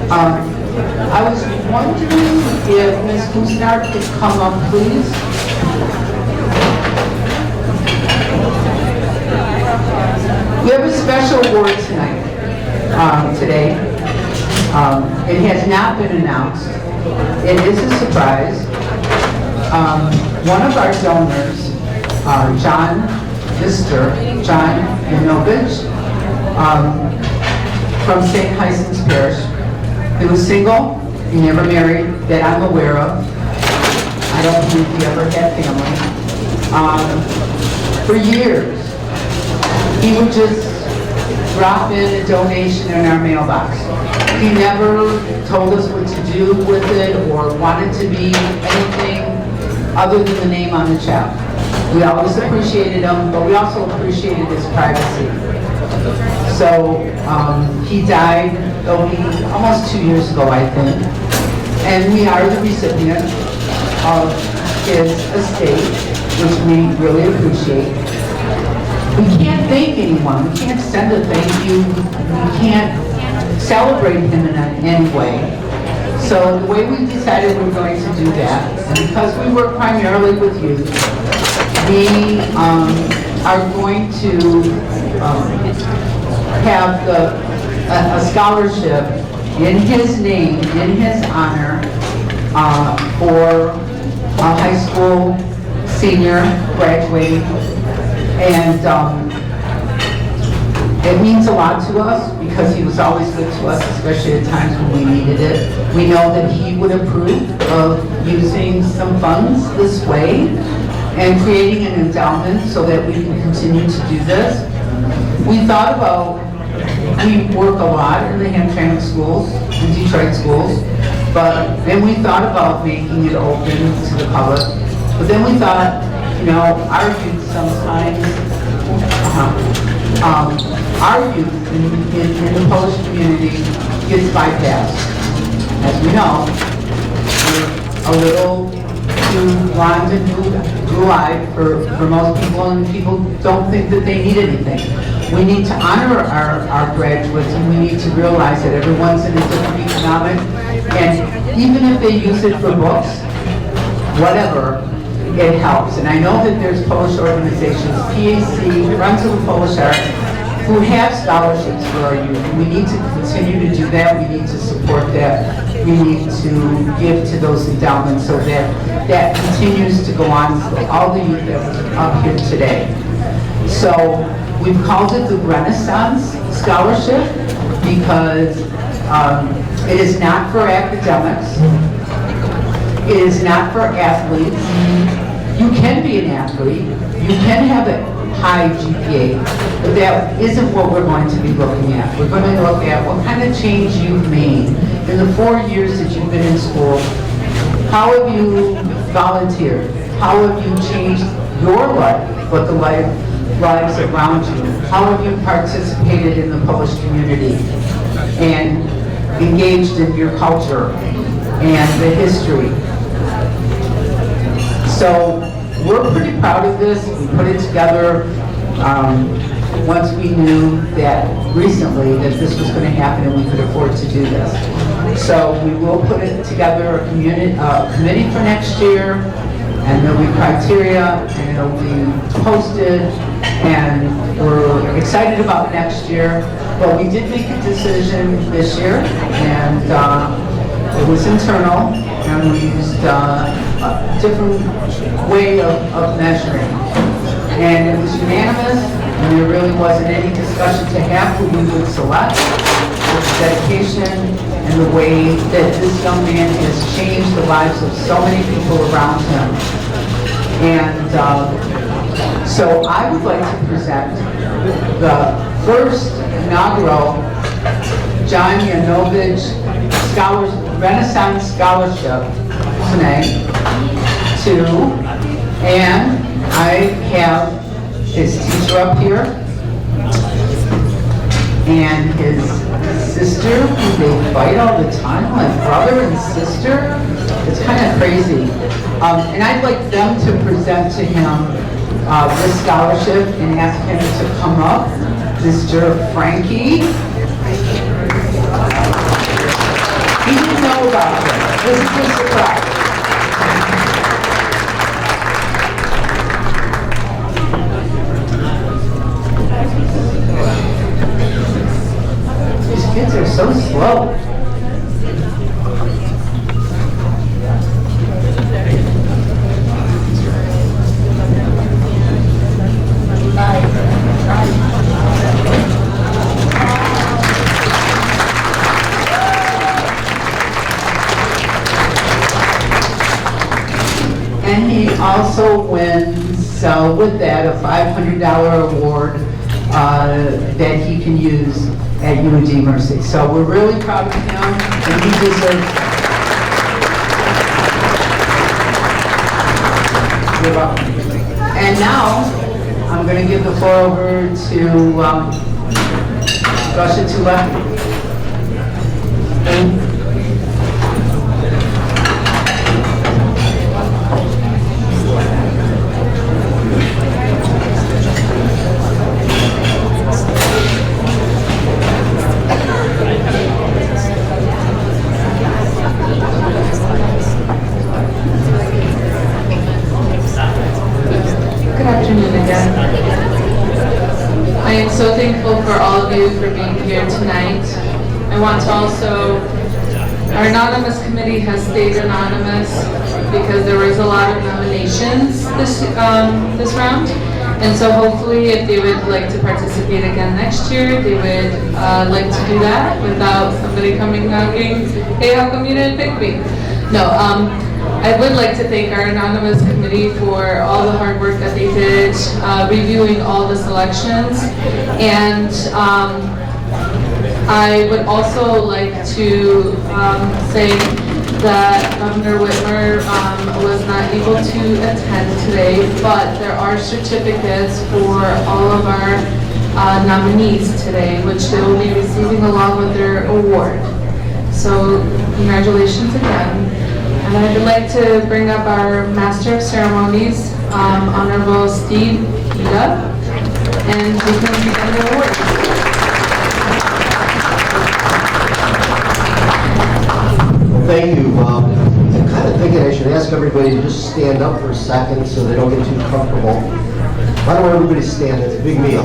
[SPEAKER 3] I was wondering if Ms. Kusnard could come up, please. We have a special award tonight, today. It has not been announced. It is a surprise. One of our donors, Mr. John Yanovich, from St. Hyson's Parish. He was single, he never married, that I'm aware of. I don't believe he ever had family. For years, he would just drop in a donation in our mailbox. He never told us what to do with it or wanted to be anything other than the name on the check. We always appreciated him, but we also appreciated his privacy. So he died almost 2 years ago, I think, and we are the recipient of his estate, which we really appreciate. We can't thank anyone. We can't send a thank you. We can't celebrate him in any way. So the way we decided we're going to do that, and because we work primarily with youth, we are going to have a scholarship in his name, in his honor, for a high school senior graduating. And it means a lot to us because he was always good to us, especially at times when we needed it. We know that he would approve of using some funds this way and creating an endowment so that we can continue to do this. We thought about, we work a lot in the Hamtramck schools, in Detroit schools, then we thought about making it open to the public. But then we thought, our youth sometimes, our youth in the Polish community gets bypassed. As we know, we're a little too blonde and blue-eyed for most people, and people don't think that they need anything. We need to honor our graduates, and we need to realize that everyone's in a different economic, and even if they use it for books, whatever, it helps. And I know that there's Polish organizations, PAC, Friends of the Polish Arts, who have scholarships for our youth. We need to continue to do that. We need to support that. We need to give to those endowments so that that continues to go on for all the youth that are up here today. So we've called it the Renaissance Scholarship because it is not for academics. It is not for athletes. You can be an athlete. You can have a high GPA, but that isn't what we're going to be looking at. We're going to look at what kind of change you've made in the 4 years that you've been in school. How have you volunteered? How have you changed your life, but the lives around you? How have you participated in the Polish community and engaged in your culture and the history? So we're pretty proud of this. We put it together once we knew that recently that this was going to happen and we could afford to do this. So we will put it together a committee for next year, and there'll be criteria, and it'll be posted, and we're excited about next year. But we did make a decision this year, and it was internal, and we used a different way of measuring. And it was unanimous, and there really wasn't any discussion to have who we would select. With the dedication and the way that this young man has changed the lives of so many people around him. And so I would like to present the first inaugural John Yanovich Renaissance Scholarship tonight to, and I have his teacher up here, and his sister, who they fight all the time, like brother and sister. It's kind of crazy. And I'd like them to present to him this scholarship and ask him to come up. Mr. Frankie. He didn't know about this. This is a surprise. These kids are so slow. And he also wins, with that, a $500 award that he can use at UND Mercy. So we're really proud of him, and he deserves it. You're welcome. And now, I'm going to give the floor over to Russia Tula.
[SPEAKER 12] I am so thankful for all of you for being here tonight. I want to also, our anonymous committee has stayed anonymous because there was a lot of nominations this round. And so hopefully if they would like to participate again next year, they would like to do that without somebody coming knocking, hey, how come you didn't pick me? No, I would like to thank our anonymous committee for all the hard work that they did, reviewing all the selections. And I would also like to say that Governor Whitmer was not able to attend today, but there are certificates for all of our nominees today, which they will be receiving along with their award. So congratulations again. And I'd like to bring up our Master of Ceremonies, Honorable Steve Pita, and he can present the award.
[SPEAKER 13] Well, thank you. I'm kind of thinking I should ask everybody to just stand up for a second so they don't get too comfortable. Why don't everybody stand? It's a big meal.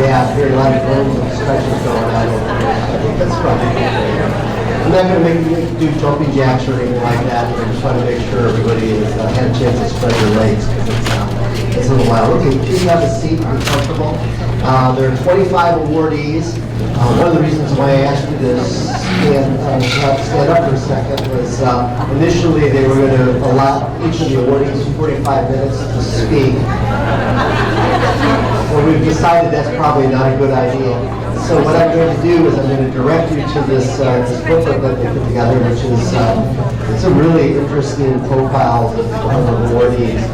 [SPEAKER 13] Yeah, very lot of groans and stretches going on. I think that's probably good. I'm not going to make you do jumping jacks or anything like that. I just want to make sure everybody has had a chance to spread their legs because it's a little while. Okay, please have a seat and be comfortable. There are 25 awardees. One of the reasons why I asked you to stand up for a second was initially they were going to allow each of the awardees 45 minutes to speak. Well, we've decided that's probably not a good idea. So what I'm going to do is I'm going to direct you to this booklet that they put together, which is it's a really interesting profile of awardees,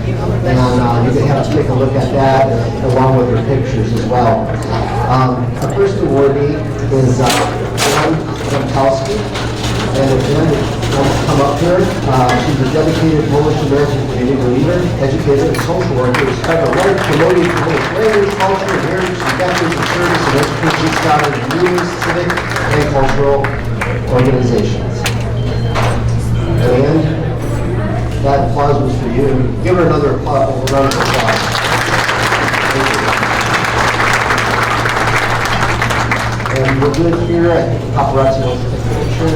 [SPEAKER 13] and you can have to take a look at that along with their pictures as well. The first awardee is Jen Hamtramck, and Jen wants to come up here. She's a dedicated Polish-American Canadian leader, educator, and social worker who's spent her life promoting Polish language, culture, and heritage through decades of service and education scholar in numerous civic and cultural organizations. And that applause was for you. Give her another round of applause. And we're good here. I think the paparazzi wants to take a picture.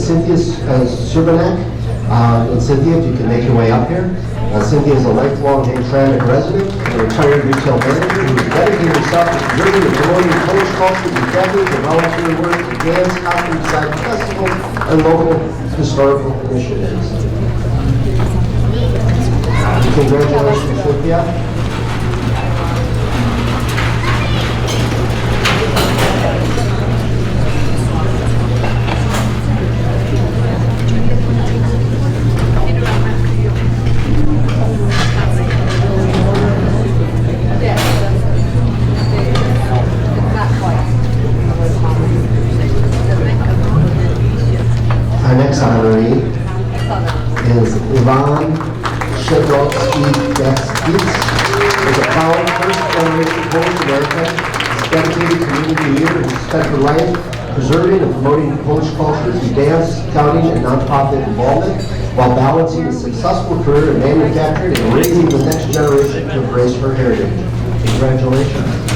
[SPEAKER 13] Cynthia Serbanek. And Cynthia, if you can make your way up here. Cynthia is a lifelong Hamtramck resident and a retired retail manager who has dedicated herself to preserving and promoting Polish culture through decades of volunteer work to dance, costume design festivals, and local historical initiatives. Congratulations, Cynthia. Our next honoree is Ivan Shedlovsky-Gaskis. Is a proud first-generation Polish American, dedicated community leader who spent her life preserving and promoting Polish culture through dance, scouting, and nonprofit involvement, while balancing a successful career in manufacturing and raising the next generation to embrace her heritage. Congratulations.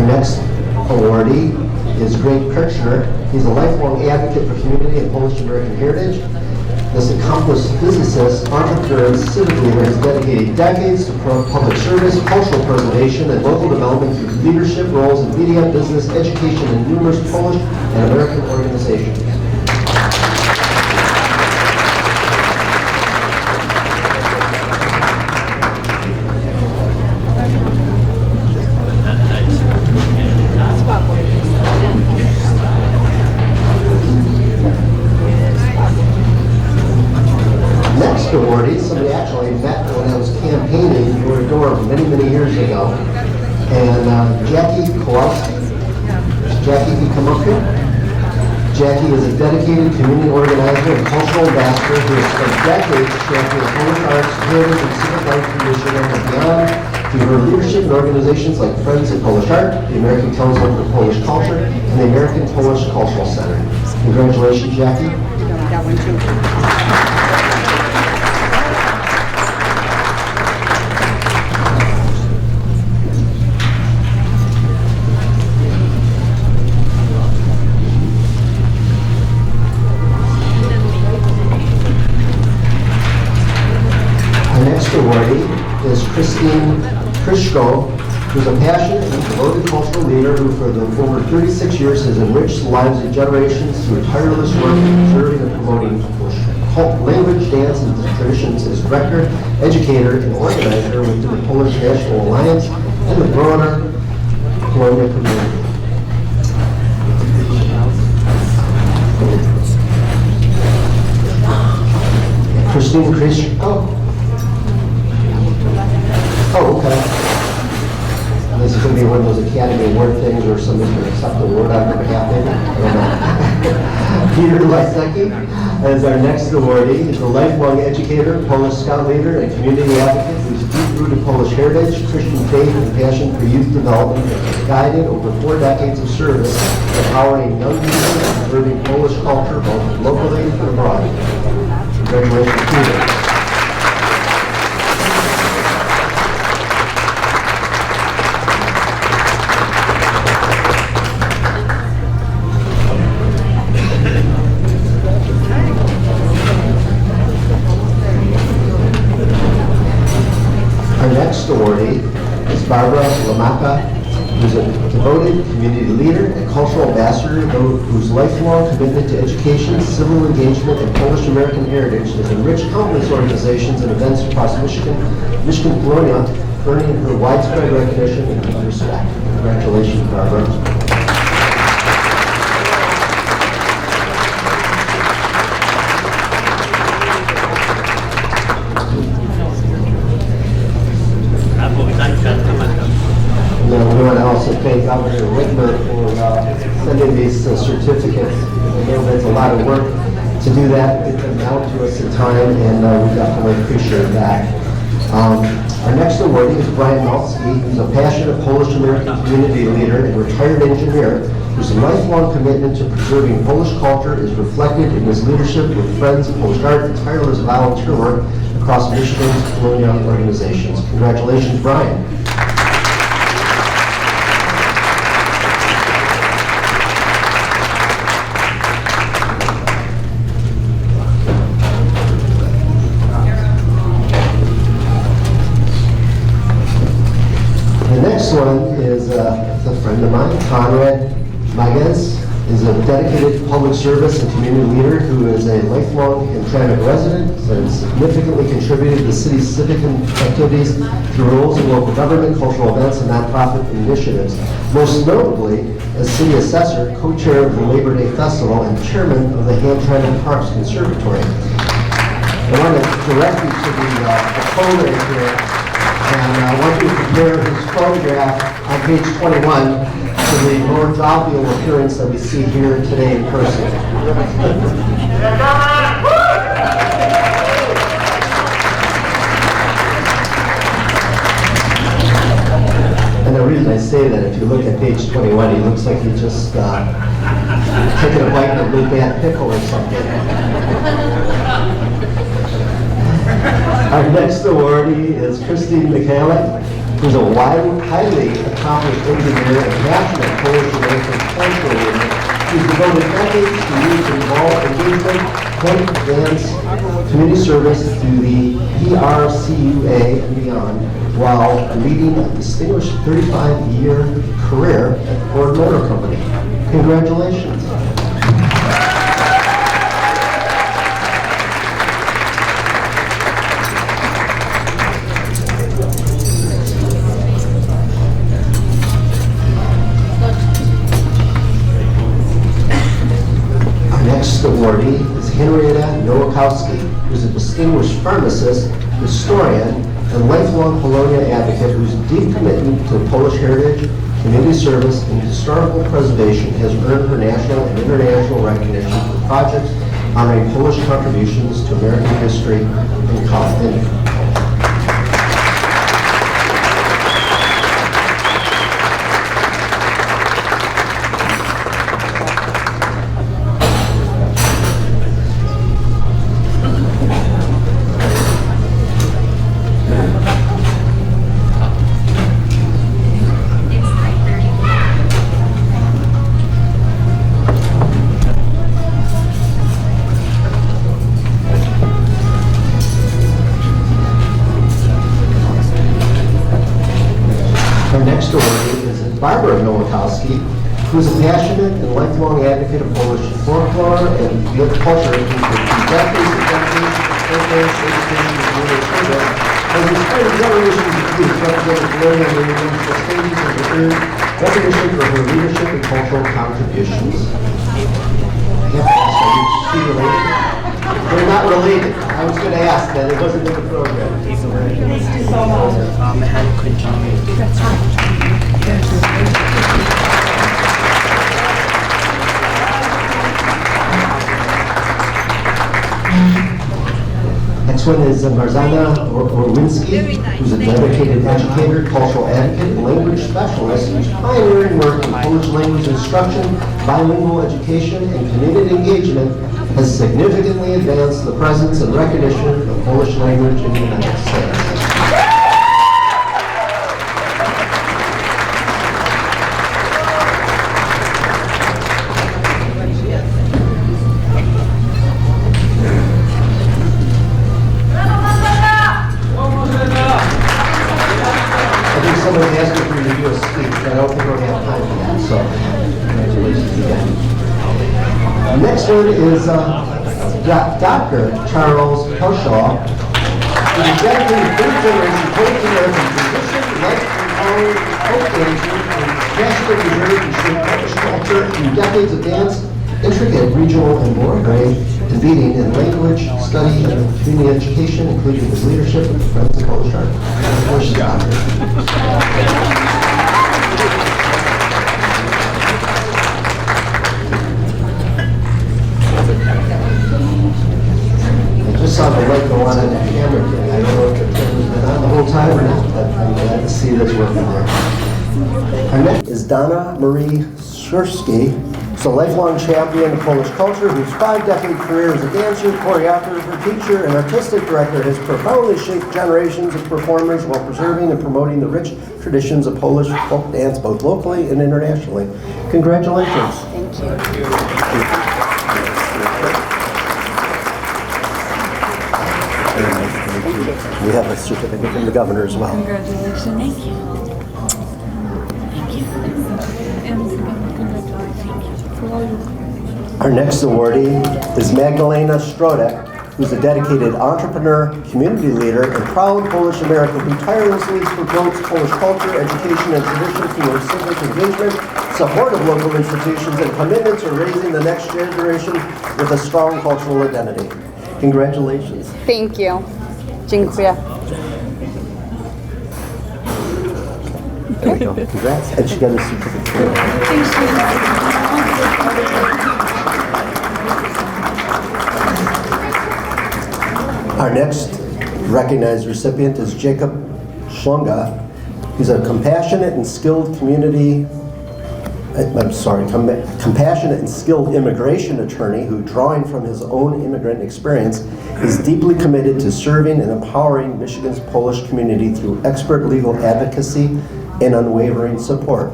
[SPEAKER 13] Next awardee is Gregory KIRCHNER. He's a lifelong advocate for community and Polish American heritage. This accomplished physicist, entrepreneur, and civic leader has dedicated decades to public service, cultural preservation, and local development through leadership roles in media, business, education, and numerous Polish and American organizations. Awardee, somebody actually met when I was campaigning door to door many, many years ago. And Jackie Kowalski. Jackie, can you come up here? Jackie is a dedicated community organizer and cultural ambassador who has spent decades championing Polish arts, heritage, and civic life in Michigan and beyond through her leadership in organizations like Friends of Polish Art, the American Council for Polish Culture, and the American Polish Cultural Center. Congratulations, Jackie. Awardee is Christine Krishko, who's a passionate and devoted cultural leader who for over 36 years has enriched the lives of generations through tireless work in preserving and promoting Polish language, dance, and traditions as director, educator, and organizer within the Polish National Alliance and the broader colonial community. Christine Krishko. Oh, okay. This is going to be one of those Academy Award things where somebody's going to accept the award on their behalf, maybe? I don't know. Peter Lysecki is our next awardee. He's a lifelong educator, Polish scout leader, and community advocate who's deep-rooted Polish heritage, Christian faith, and passion for youth development has guided over 4 decades of service, empowering young people and preserving Polish culture both locally and abroad. Congratulations, Peter. Awardee is Barbara Lamaka, who's a devoted community leader and cultural ambassador whose lifelong commitment to education, civil engagement, and Polish American heritage has enriched countless organizations and events across Michigan Colonia, earning her widespread recognition and respect. Congratulations, Barbara. We want to also thank Governor Whitmer for sending these certificates. I know that's a lot of work to do that, get them out to us in time, and we definitely appreciate that. Our next awardee is Brian Malski, who's a passionate Polish-American community leader and retired engineer whose lifelong commitment to preserving Polish culture is reflected in his leadership with Friends of Polish Art and tireless volunteer work across Michigan's Colonia organizations. Congratulations, Brian. The next one is a friend of mine, Conrad Maguez, is a dedicated public service and community leader who is a lifelong Hamtramck resident and significantly contributed to the city's civic activities through roles in local government, cultural events, and nonprofit initiatives. Most notably, as city assessor, co-chair of the Labor Day Festival, and chairman of the Hamtramck Parks Conservatory. I want to direct you to the photo here, and I want you to compare his photograph on page 21 to the more jovial appearance that we see here today in person. And the reason I say that, if you look at page 21, he looks like he just taken a bite of a really bad pickle or something. Our next awardee is Christine Michalik, who's a highly accomplished engineer and passionate Polish American cultural leader. She's devoted decades to youth engagement, point advance community service through the PRCUA and beyond, while leading a distinguished 35-year career at the Ford Motor Company. Congratulations. Awardee is Henrietta Nowakowski, who's a distinguished pharmacist, historian, and lifelong Polonia advocate whose deep commitment to Polish heritage, community service, and historical preservation has earned her national and international recognition for projects honoring Polish contributions to American history and culture. Barbara Nowakowski, who is a passionate and lifelong advocate of Polish folklore and culture who for decades and decades education, and service, has inspired generations of youth representing Polonia on the international stages and has earned recognition for her leadership and cultural contributions. Are you related? They're not related. I was going to ask that. It wasn't in the program. Next one is Marzana Orwinski, who's a dedicated educator, cultural advocate, and language specialist whose pioneering work in Polish language instruction, bilingual education, and community engagement has significantly advanced the presence and recognition of Polish language in the United States. Somebody asked me for you to do a speech, but I don't think we're going to have time for that, so congratulations again. Next one is Dr. Charles Poshaw, who is a dedicated third-generation Polish American physician, lifelong folk dancer, and passionate reserve and shape Polish culture through decades of dance, intricate regional and embroidery, and beading in language, study, and community education, including his leadership of the Friends of Polish Art. Congratulations, Doctor. I just saw the light go on the camera thing. I don't know if the camera's been on the whole time or not, but I'm glad to see that's working there. Our next is is Donna Marie Szursky, who's a lifelong champion of Polish culture, whose 5-decade career as a dancer, choreographer, teacher, and artistic director has profoundly shaped generations of performers while preserving and promoting the rich traditions of Polish folk dance both locally and internationally. Congratulations.
[SPEAKER 14] Thank you.
[SPEAKER 13] We have a certificate from the governor as well.
[SPEAKER 14] Congratulations. Thank you. Thank you. And congratulations for all your.
[SPEAKER 13] Our next awardee is Magdalena Strodek, who's a dedicated entrepreneur, community leader, and proud Polish American who tirelessly promotes Polish culture, education, and tradition through her civic engagement, support of local institutions, and commitment to raising the next generation with a strong cultural identity. Congratulations.
[SPEAKER 14] Thank you. Dziękuję.
[SPEAKER 13] There you go. Congrats. And she got a certificate. Our next recognized recipient is Jacob Schlunga. He's a compassionate and skilled compassionate and skilled immigration attorney who, drawing from his own immigrant experience, is deeply committed to serving and empowering Michigan's Polish community through expert legal advocacy and unwavering support.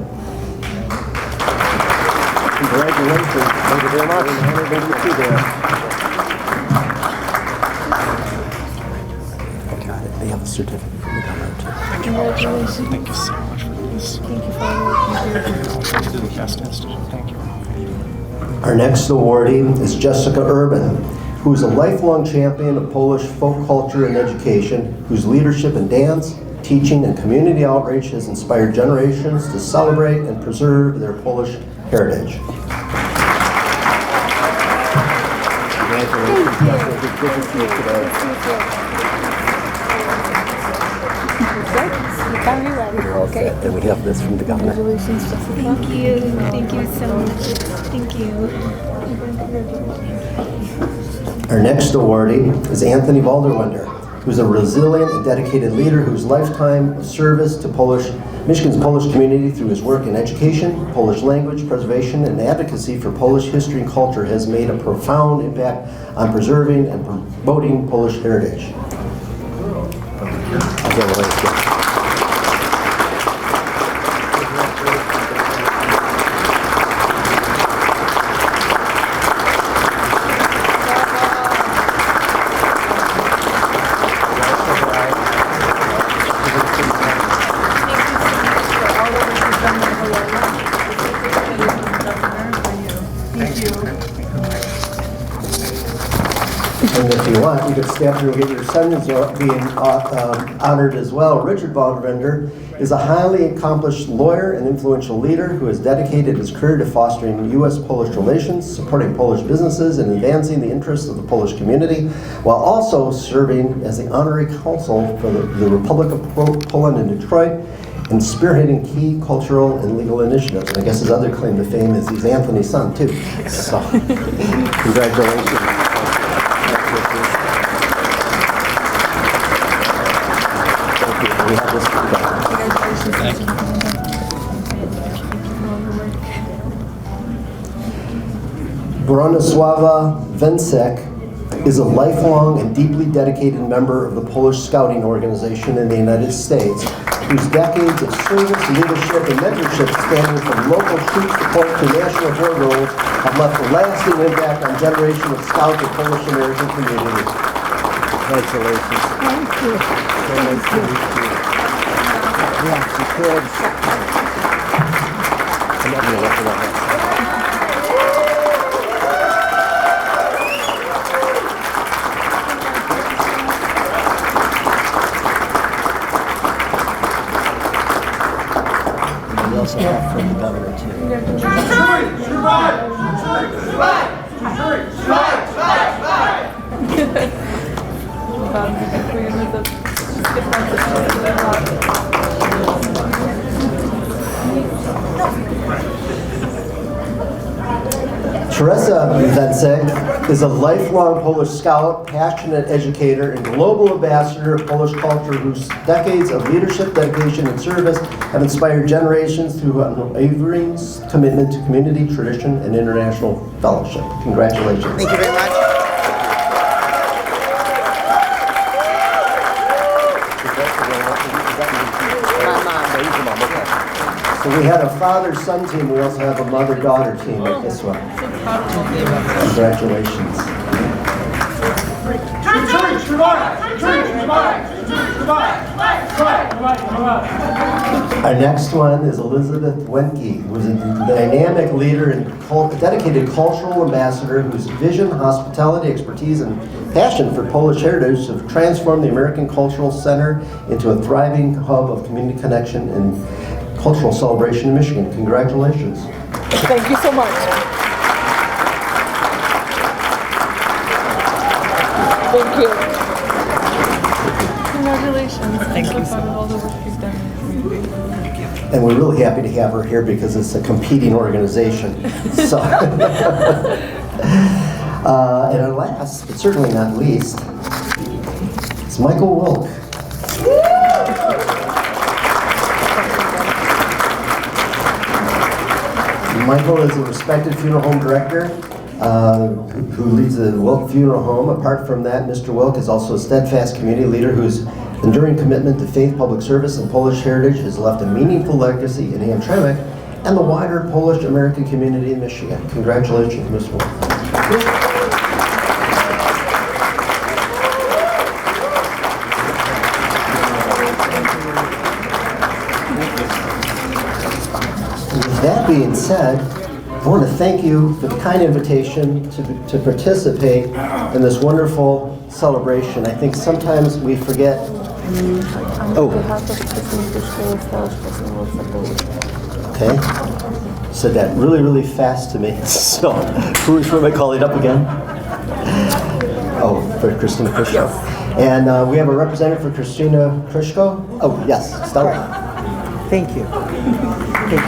[SPEAKER 13] Congratulations. Thank you very much. Got it. They have a certificate from the governor too.
[SPEAKER 14] Congratulations.
[SPEAKER 15] Thank you so much for this.
[SPEAKER 14] Thank you for all your
[SPEAKER 15] I'll do the best test. Thank you.
[SPEAKER 13] Our next awardee is Jessica Urban, who is a lifelong champion of Polish folk culture and education, whose leadership in dance, teaching, and community outreach has inspired generations to celebrate and preserve their Polish heritage. Congratulations, Jessica. Good to see you today. You're all set. And we have this from the governor.
[SPEAKER 14] Congratulations, Jessica. Thank you. Thank you so much. Thank you.
[SPEAKER 13] Our next awardee is Anthony Valderwender, who's a resilient and dedicated leader whose lifetime of service to Michigan's Polish community through his work in education, Polish language preservation, and advocacy for Polish history and culture has made a profound impact on preserving and promoting Polish heritage. And if you want, you could stay up here and get your sons being honored as well. Richard Valderwender is a highly accomplished lawyer and influential leader who has dedicated his career to fostering U.S.-Polish relations, supporting Polish businesses, and advancing the interests of the Polish community, while also serving as the honorary counsel for the Republic of Poland in Detroit and spearheading key cultural and legal initiatives. And I guess his other claim to fame is he's Anthony's son, too. So, congratulations. We have this Bronisława Wensek is a lifelong and deeply dedicated member of the Polish Scouting Organization in the United States, whose decades of service, leadership, and mentorship spanning from local troop support to national board roles have left a lasting impact on generations of Scouts and Polish American communities. Congratulations.
[SPEAKER 14] Thank you. Thank you.
[SPEAKER 13] Yeah, the kids. I'm not gonna let them out. We also have from the governor too. Teresa Vencek is a lifelong Polish scout, passionate educator, and global ambassador of Polish culture whose decades of leadership, dedication, and service have inspired generations through an unwavering commitment to community, tradition, and international fellowship. Congratulations.
[SPEAKER 5] Thank you very much.
[SPEAKER 13] So we had a father-son team, we also have a mother-daughter team with this one. Congratulations. Our next one is Elizabeth Wenke, who is a dynamic leader and dedicated cultural ambassador whose vision, hospitality, expertise, and passion for Polish heritage have transformed the American Cultural Center into a thriving hub of community connection and cultural celebration in Michigan. Congratulations.
[SPEAKER 5] Thank you so much. Thank you.
[SPEAKER 12] Congratulations. Thank you for all the work you've done in the community.
[SPEAKER 13] And we're really happy to have her here because it's a competing organization. So, and our last, but certainly not least, is Michael Wilk. Michael is a respected funeral home director who leads the Wilk Funeral Home. Apart from that, Mr. Wilk is also a steadfast community leader whose enduring commitment to faith, public service, and Polish heritage has left a meaningful legacy in Hamtramck and the wider Polish-American community in Michigan. Congratulations, Mr. Wilk. With that being said, I want to thank you for the kind invitation to participate in this wonderful celebration. I think sometimes we forget. Okay. Said that really, really fast to me. So, who am I calling up again? Oh, for Christina Krishko. And we have a representative for Christina Krishko. Oh, yes, start.
[SPEAKER 5] Thank you. Thank you.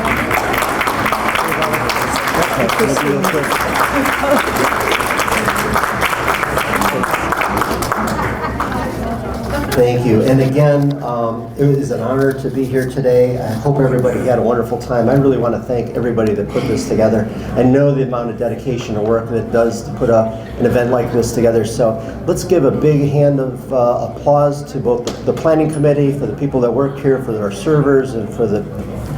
[SPEAKER 13] Thank you. And again, it is an honor to be here today. I hope everybody had a wonderful time. I really want to thank everybody that put this together. I know the amount of dedication and work that it does to put an event like this together. So let's give a big hand of applause to both the planning committee, for the people that work here, for our servers, and for the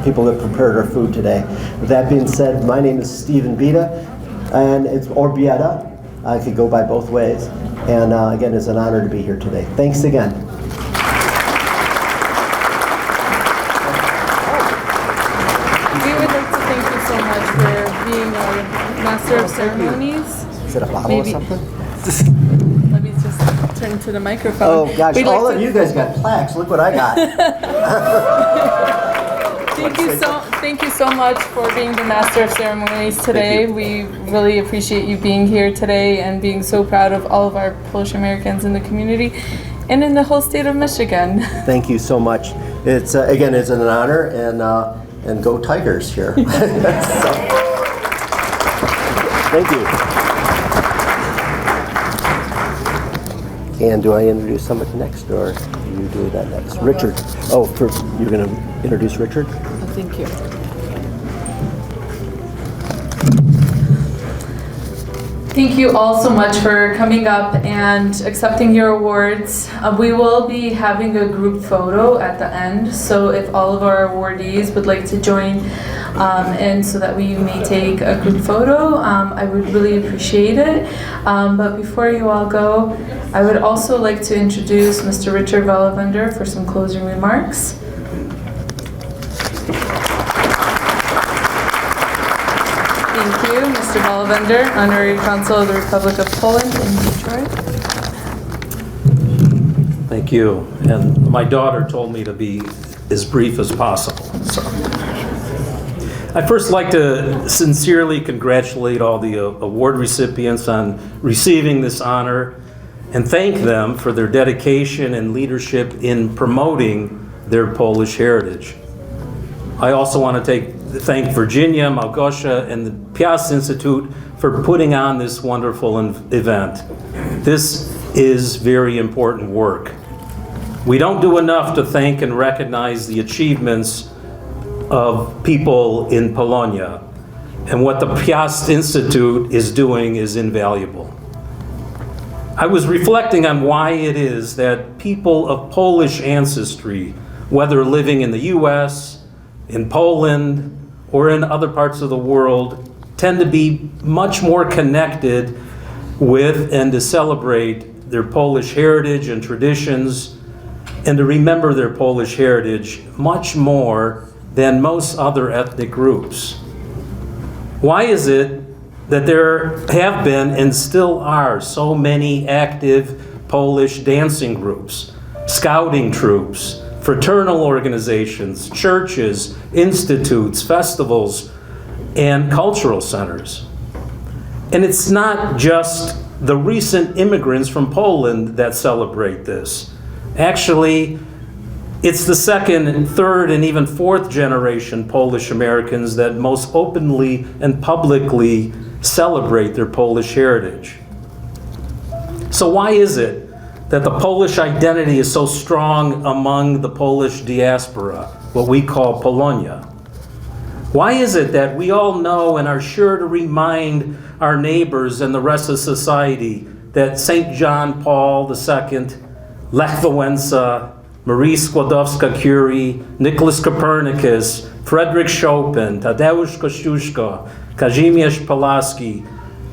[SPEAKER 13] people that prepared our food today. With that being said, my name is Stephen Bita, and it's or Bieta. I could go by both ways. And again, it's an honor to be here today. Thanks again.
[SPEAKER 12] We would like to thank you so much for being our Master of Ceremonies.
[SPEAKER 13] Is it a bottle or something?
[SPEAKER 12] Let me just turn to the microphone.
[SPEAKER 13] Oh gosh,
[SPEAKER 12] We'd
[SPEAKER 13] all
[SPEAKER 12] like
[SPEAKER 13] of
[SPEAKER 12] to-
[SPEAKER 13] you guys got plaques. Look what I got.
[SPEAKER 12] Thank you so much for being the Master of Ceremonies today. We really appreciate you being here today and being so proud of all of our Polish Americans in the community and in the whole state of Michigan.
[SPEAKER 13] Thank you so much. It's again, it's an honor, and go Tigers here. So, thank you. And do I introduce somebody next, or you do that next? Richard. Oh, you're going to introduce Richard?
[SPEAKER 12] Thank you. Thank you all so much for coming up and accepting your awards. We will be having a group photo at the end, so if all of our awardees would like to join in so that we may take a group photo, I would really appreciate it. But before you all go, I would also like to introduce Mr. Richard Valavender for some closing remarks. Thank you, Mr. Valavender, Honorary Consul of the Republic of Poland in Detroit.
[SPEAKER 16] Thank you. And my daughter told me to be as brief as possible. So, I'd first like to sincerely congratulate all the award recipients on receiving this honor and thank them for their dedication and leadership in promoting their Polish heritage. I also want to take thank Virginia, Małgosia, and the Piast Institute for putting on this wonderful event. This is very important work. We don't do enough to thank and recognize the achievements of people in Polonia. And what the Piast Institute is doing is invaluable. I was reflecting on why it is that people of Polish ancestry, whether living in the US, in Poland, or in other parts of the world, tend to be much more connected with and to celebrate their Polish heritage and traditions, and to remember their Polish heritage much more than most other ethnic groups. Why is it that there have been and still are so many active Polish dancing groups, scouting troops, fraternal organizations, churches, institutes, festivals, and cultural centers? And it's not just the recent immigrants from Poland that celebrate this. Actually, it's the second and third and even fourth generation Polish Americans that most openly and publicly celebrate their Polish heritage. So why is it that the Polish identity is so strong among the Polish diaspora, what we call Polonia? Why is it that we all know and are sure to remind our neighbors and the rest of society that St. John Paul II, Lech Wałęsa, Marie Skłodowska-Curie, Nicholas Copernicus, Frederick Chopin, Tadeusz Kościuszko, Kazimierz Pulaski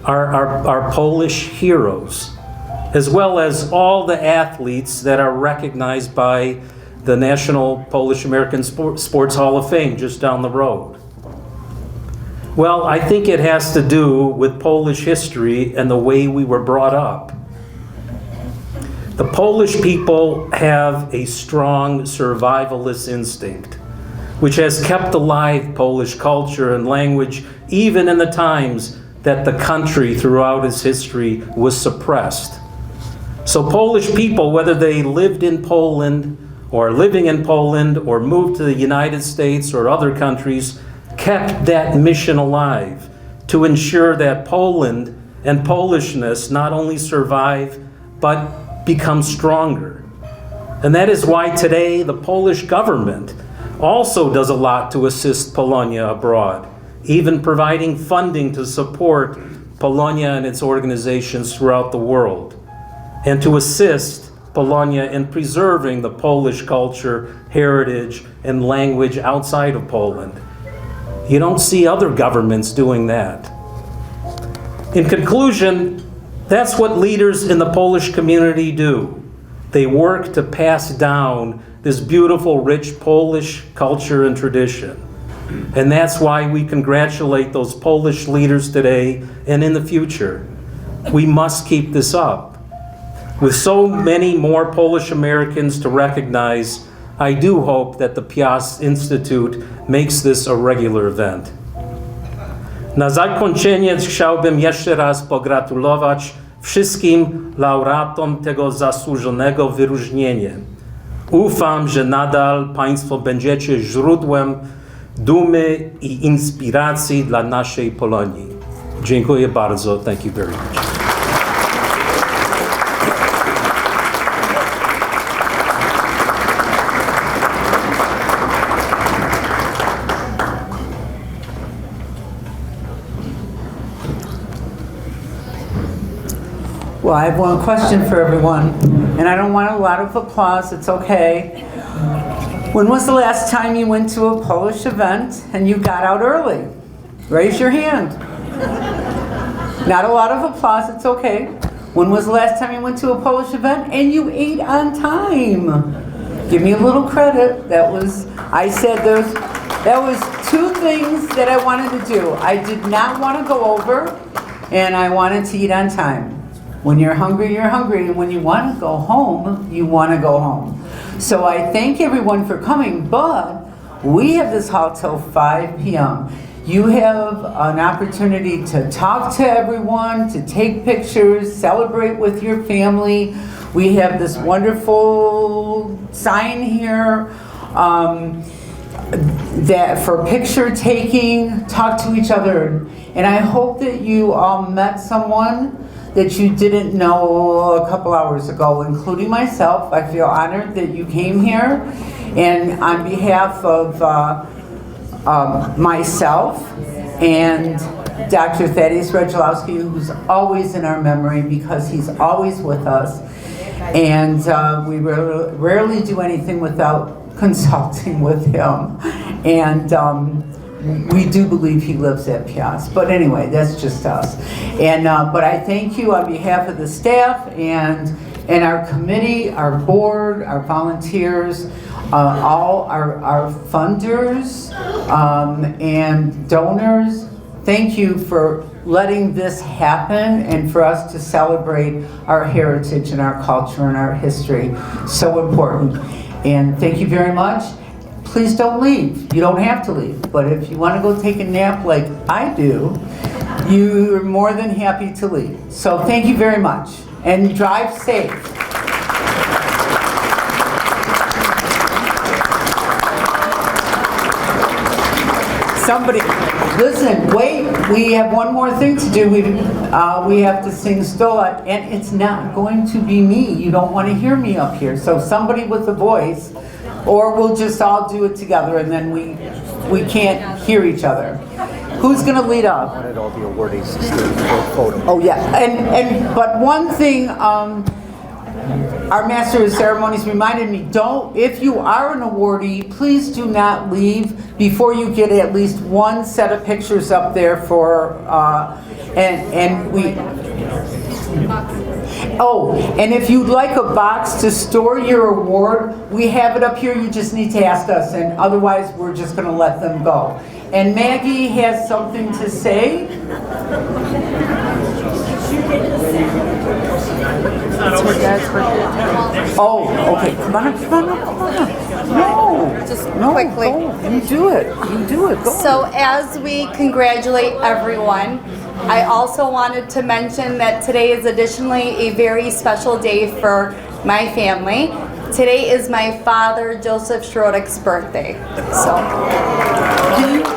[SPEAKER 16] are Polish heroes, as well as all the athletes that are recognized by the National Polish American Sports Hall of Fame just down the road? Well, I think it has to do with Polish history and the way we were brought up. The Polish people have a strong survivalist instinct, which has kept alive Polish culture and language even in the times that the country throughout its history was suppressed. So Polish people, whether they lived in Poland or living in Poland or moved to the United States or other countries, kept that mission alive to ensure that Poland and Polishness not only survive, but become stronger. And that is why today the Polish government also does a lot to assist Polonia abroad, even providing funding to support Polonia and its organizations throughout the world, and to assist Polonia in preserving the Polish culture, heritage, and language outside of Poland. You don't see other governments doing that. In conclusion, that's what leaders in the Polish community do. They work to pass down this beautiful, rich Polish culture and tradition. And that's why we congratulate those Polish leaders today and in the future. We must keep this up. With so many more Polish Americans to recognize, I do hope that the Piast Institute makes this a regular event. Na zakończenie chciałbym jeszcze raz pogratulować wszystkim laureatom tego zasłużonego wyróżnienia. Ufam, że nadal Państwo będziecie źródłem dumy i inspiracji dla naszej Polonii. Dziękuję bardzo. Thank you very much.
[SPEAKER 3] Well, I have one question for everyone, and I don't want a lot of applause, it's okay. When was the last time you went to a Polish event and you got out early? Raise your hand. Not a lot of applause, it's okay. When was the last time you went to a Polish event and you ate on time? Give me a little credit. That was two things that I wanted to do. I did not want to go over, and I wanted to eat on time. When you're hungry, and when you want to go home, you want to go home. So I thank everyone for coming, but we have this hall till 5 p.m. You have an opportunity to talk to everyone, to take pictures, celebrate with your family. We have this wonderful sign here. that for picture taking, talk to each other. And I hope that you all met someone that you didn't know a couple hours ago, including myself. I feel honored that you came here. And on behalf of myself and Dr. Thaddeus Regilowski, who's always in our memory because he's always with us. And we rarely do anything without consulting with him. And we do believe he lives at Piast. But anyway, that's just us. And but I thank you on behalf of the staff and our committee, our board, our volunteers, all our funders and donors. Thank you for letting this happen and for us to celebrate our heritage and our culture and our history. So important. And thank you very much. Please don't leave. You don't have to leave. But if you want to go take a nap like I do, you're more than happy to leave. So thank you very much. And drive safe. Somebody, listen, wait, we have one more thing to do. We have to sing Stola, and it's not going to be me. You don't want to hear me up here. So somebody with a voice, or we'll just all do it together, and then we can't hear each other. Who's going to lead off?
[SPEAKER 15] I wanted all the awardees to stay for a photo.
[SPEAKER 3] Oh yeah, but one thing, our Master of Ceremonies reminded me, if you are an awardee, please do not leave before you get at least one set of pictures up there for, and if you'd like a box to store your award, we have it up here, you just need to ask us, and otherwise we're just gonna let them go. And Maggie has something to say.
[SPEAKER 12] It's her dad's birthday.
[SPEAKER 3] Oh, okay. Come on up. No.
[SPEAKER 17] Just
[SPEAKER 3] no,
[SPEAKER 17] quickly.
[SPEAKER 3] Go. You do it. Go.
[SPEAKER 17] So as we congratulate everyone, I also wanted to mention that today is additionally a very special day for my family. Today is my father, Joseph Schrodek's birthday. So.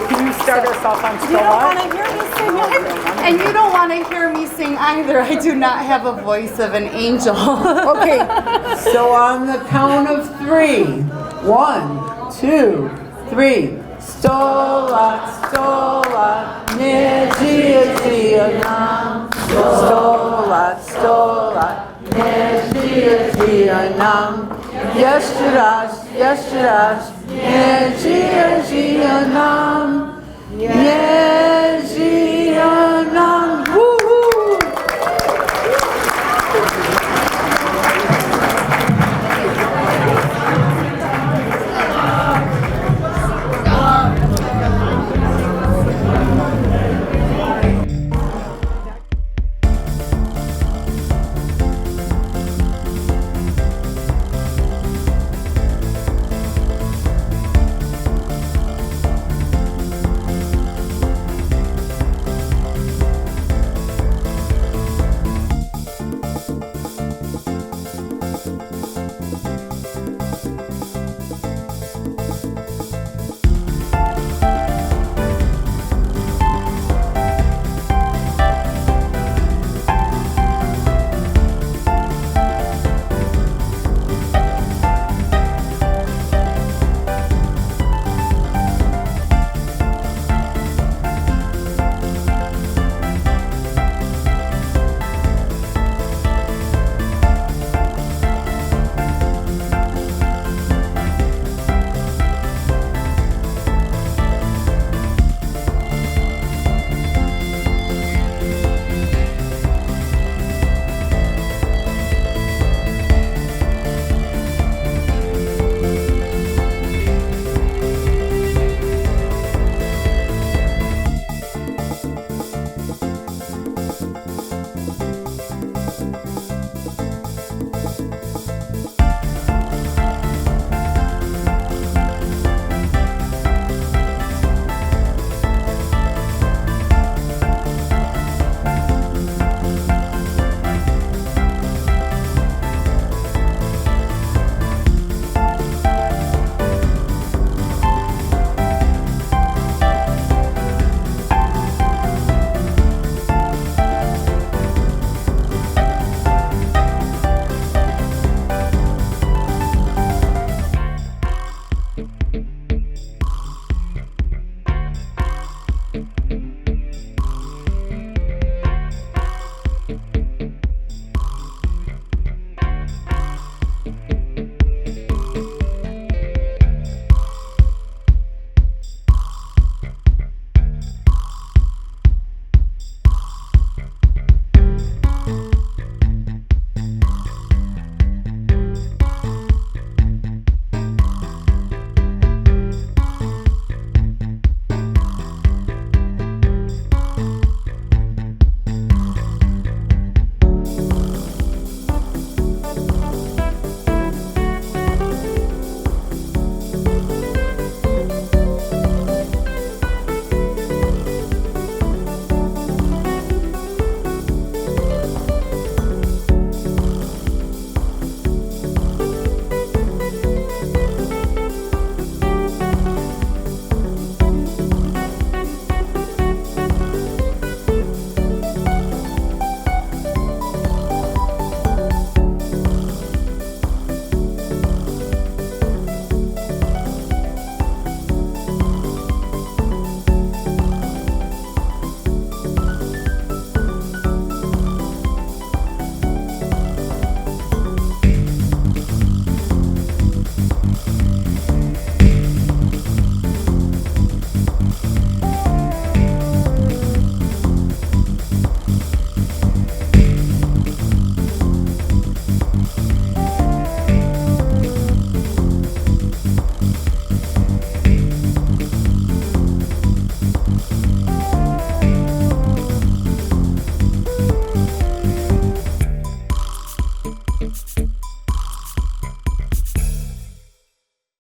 [SPEAKER 3] Can you start us off on
[SPEAKER 17] You don't want to hear me sing, and you don't want to hear me sing either. I do not have a voice of an angel.
[SPEAKER 3] Okay, so on the count of 3, 1, 2, 3. Stola, stola, ne żyje nam. Stola, stola, nie żyje nam. Jeszcze raz, nie żyje nam. Nie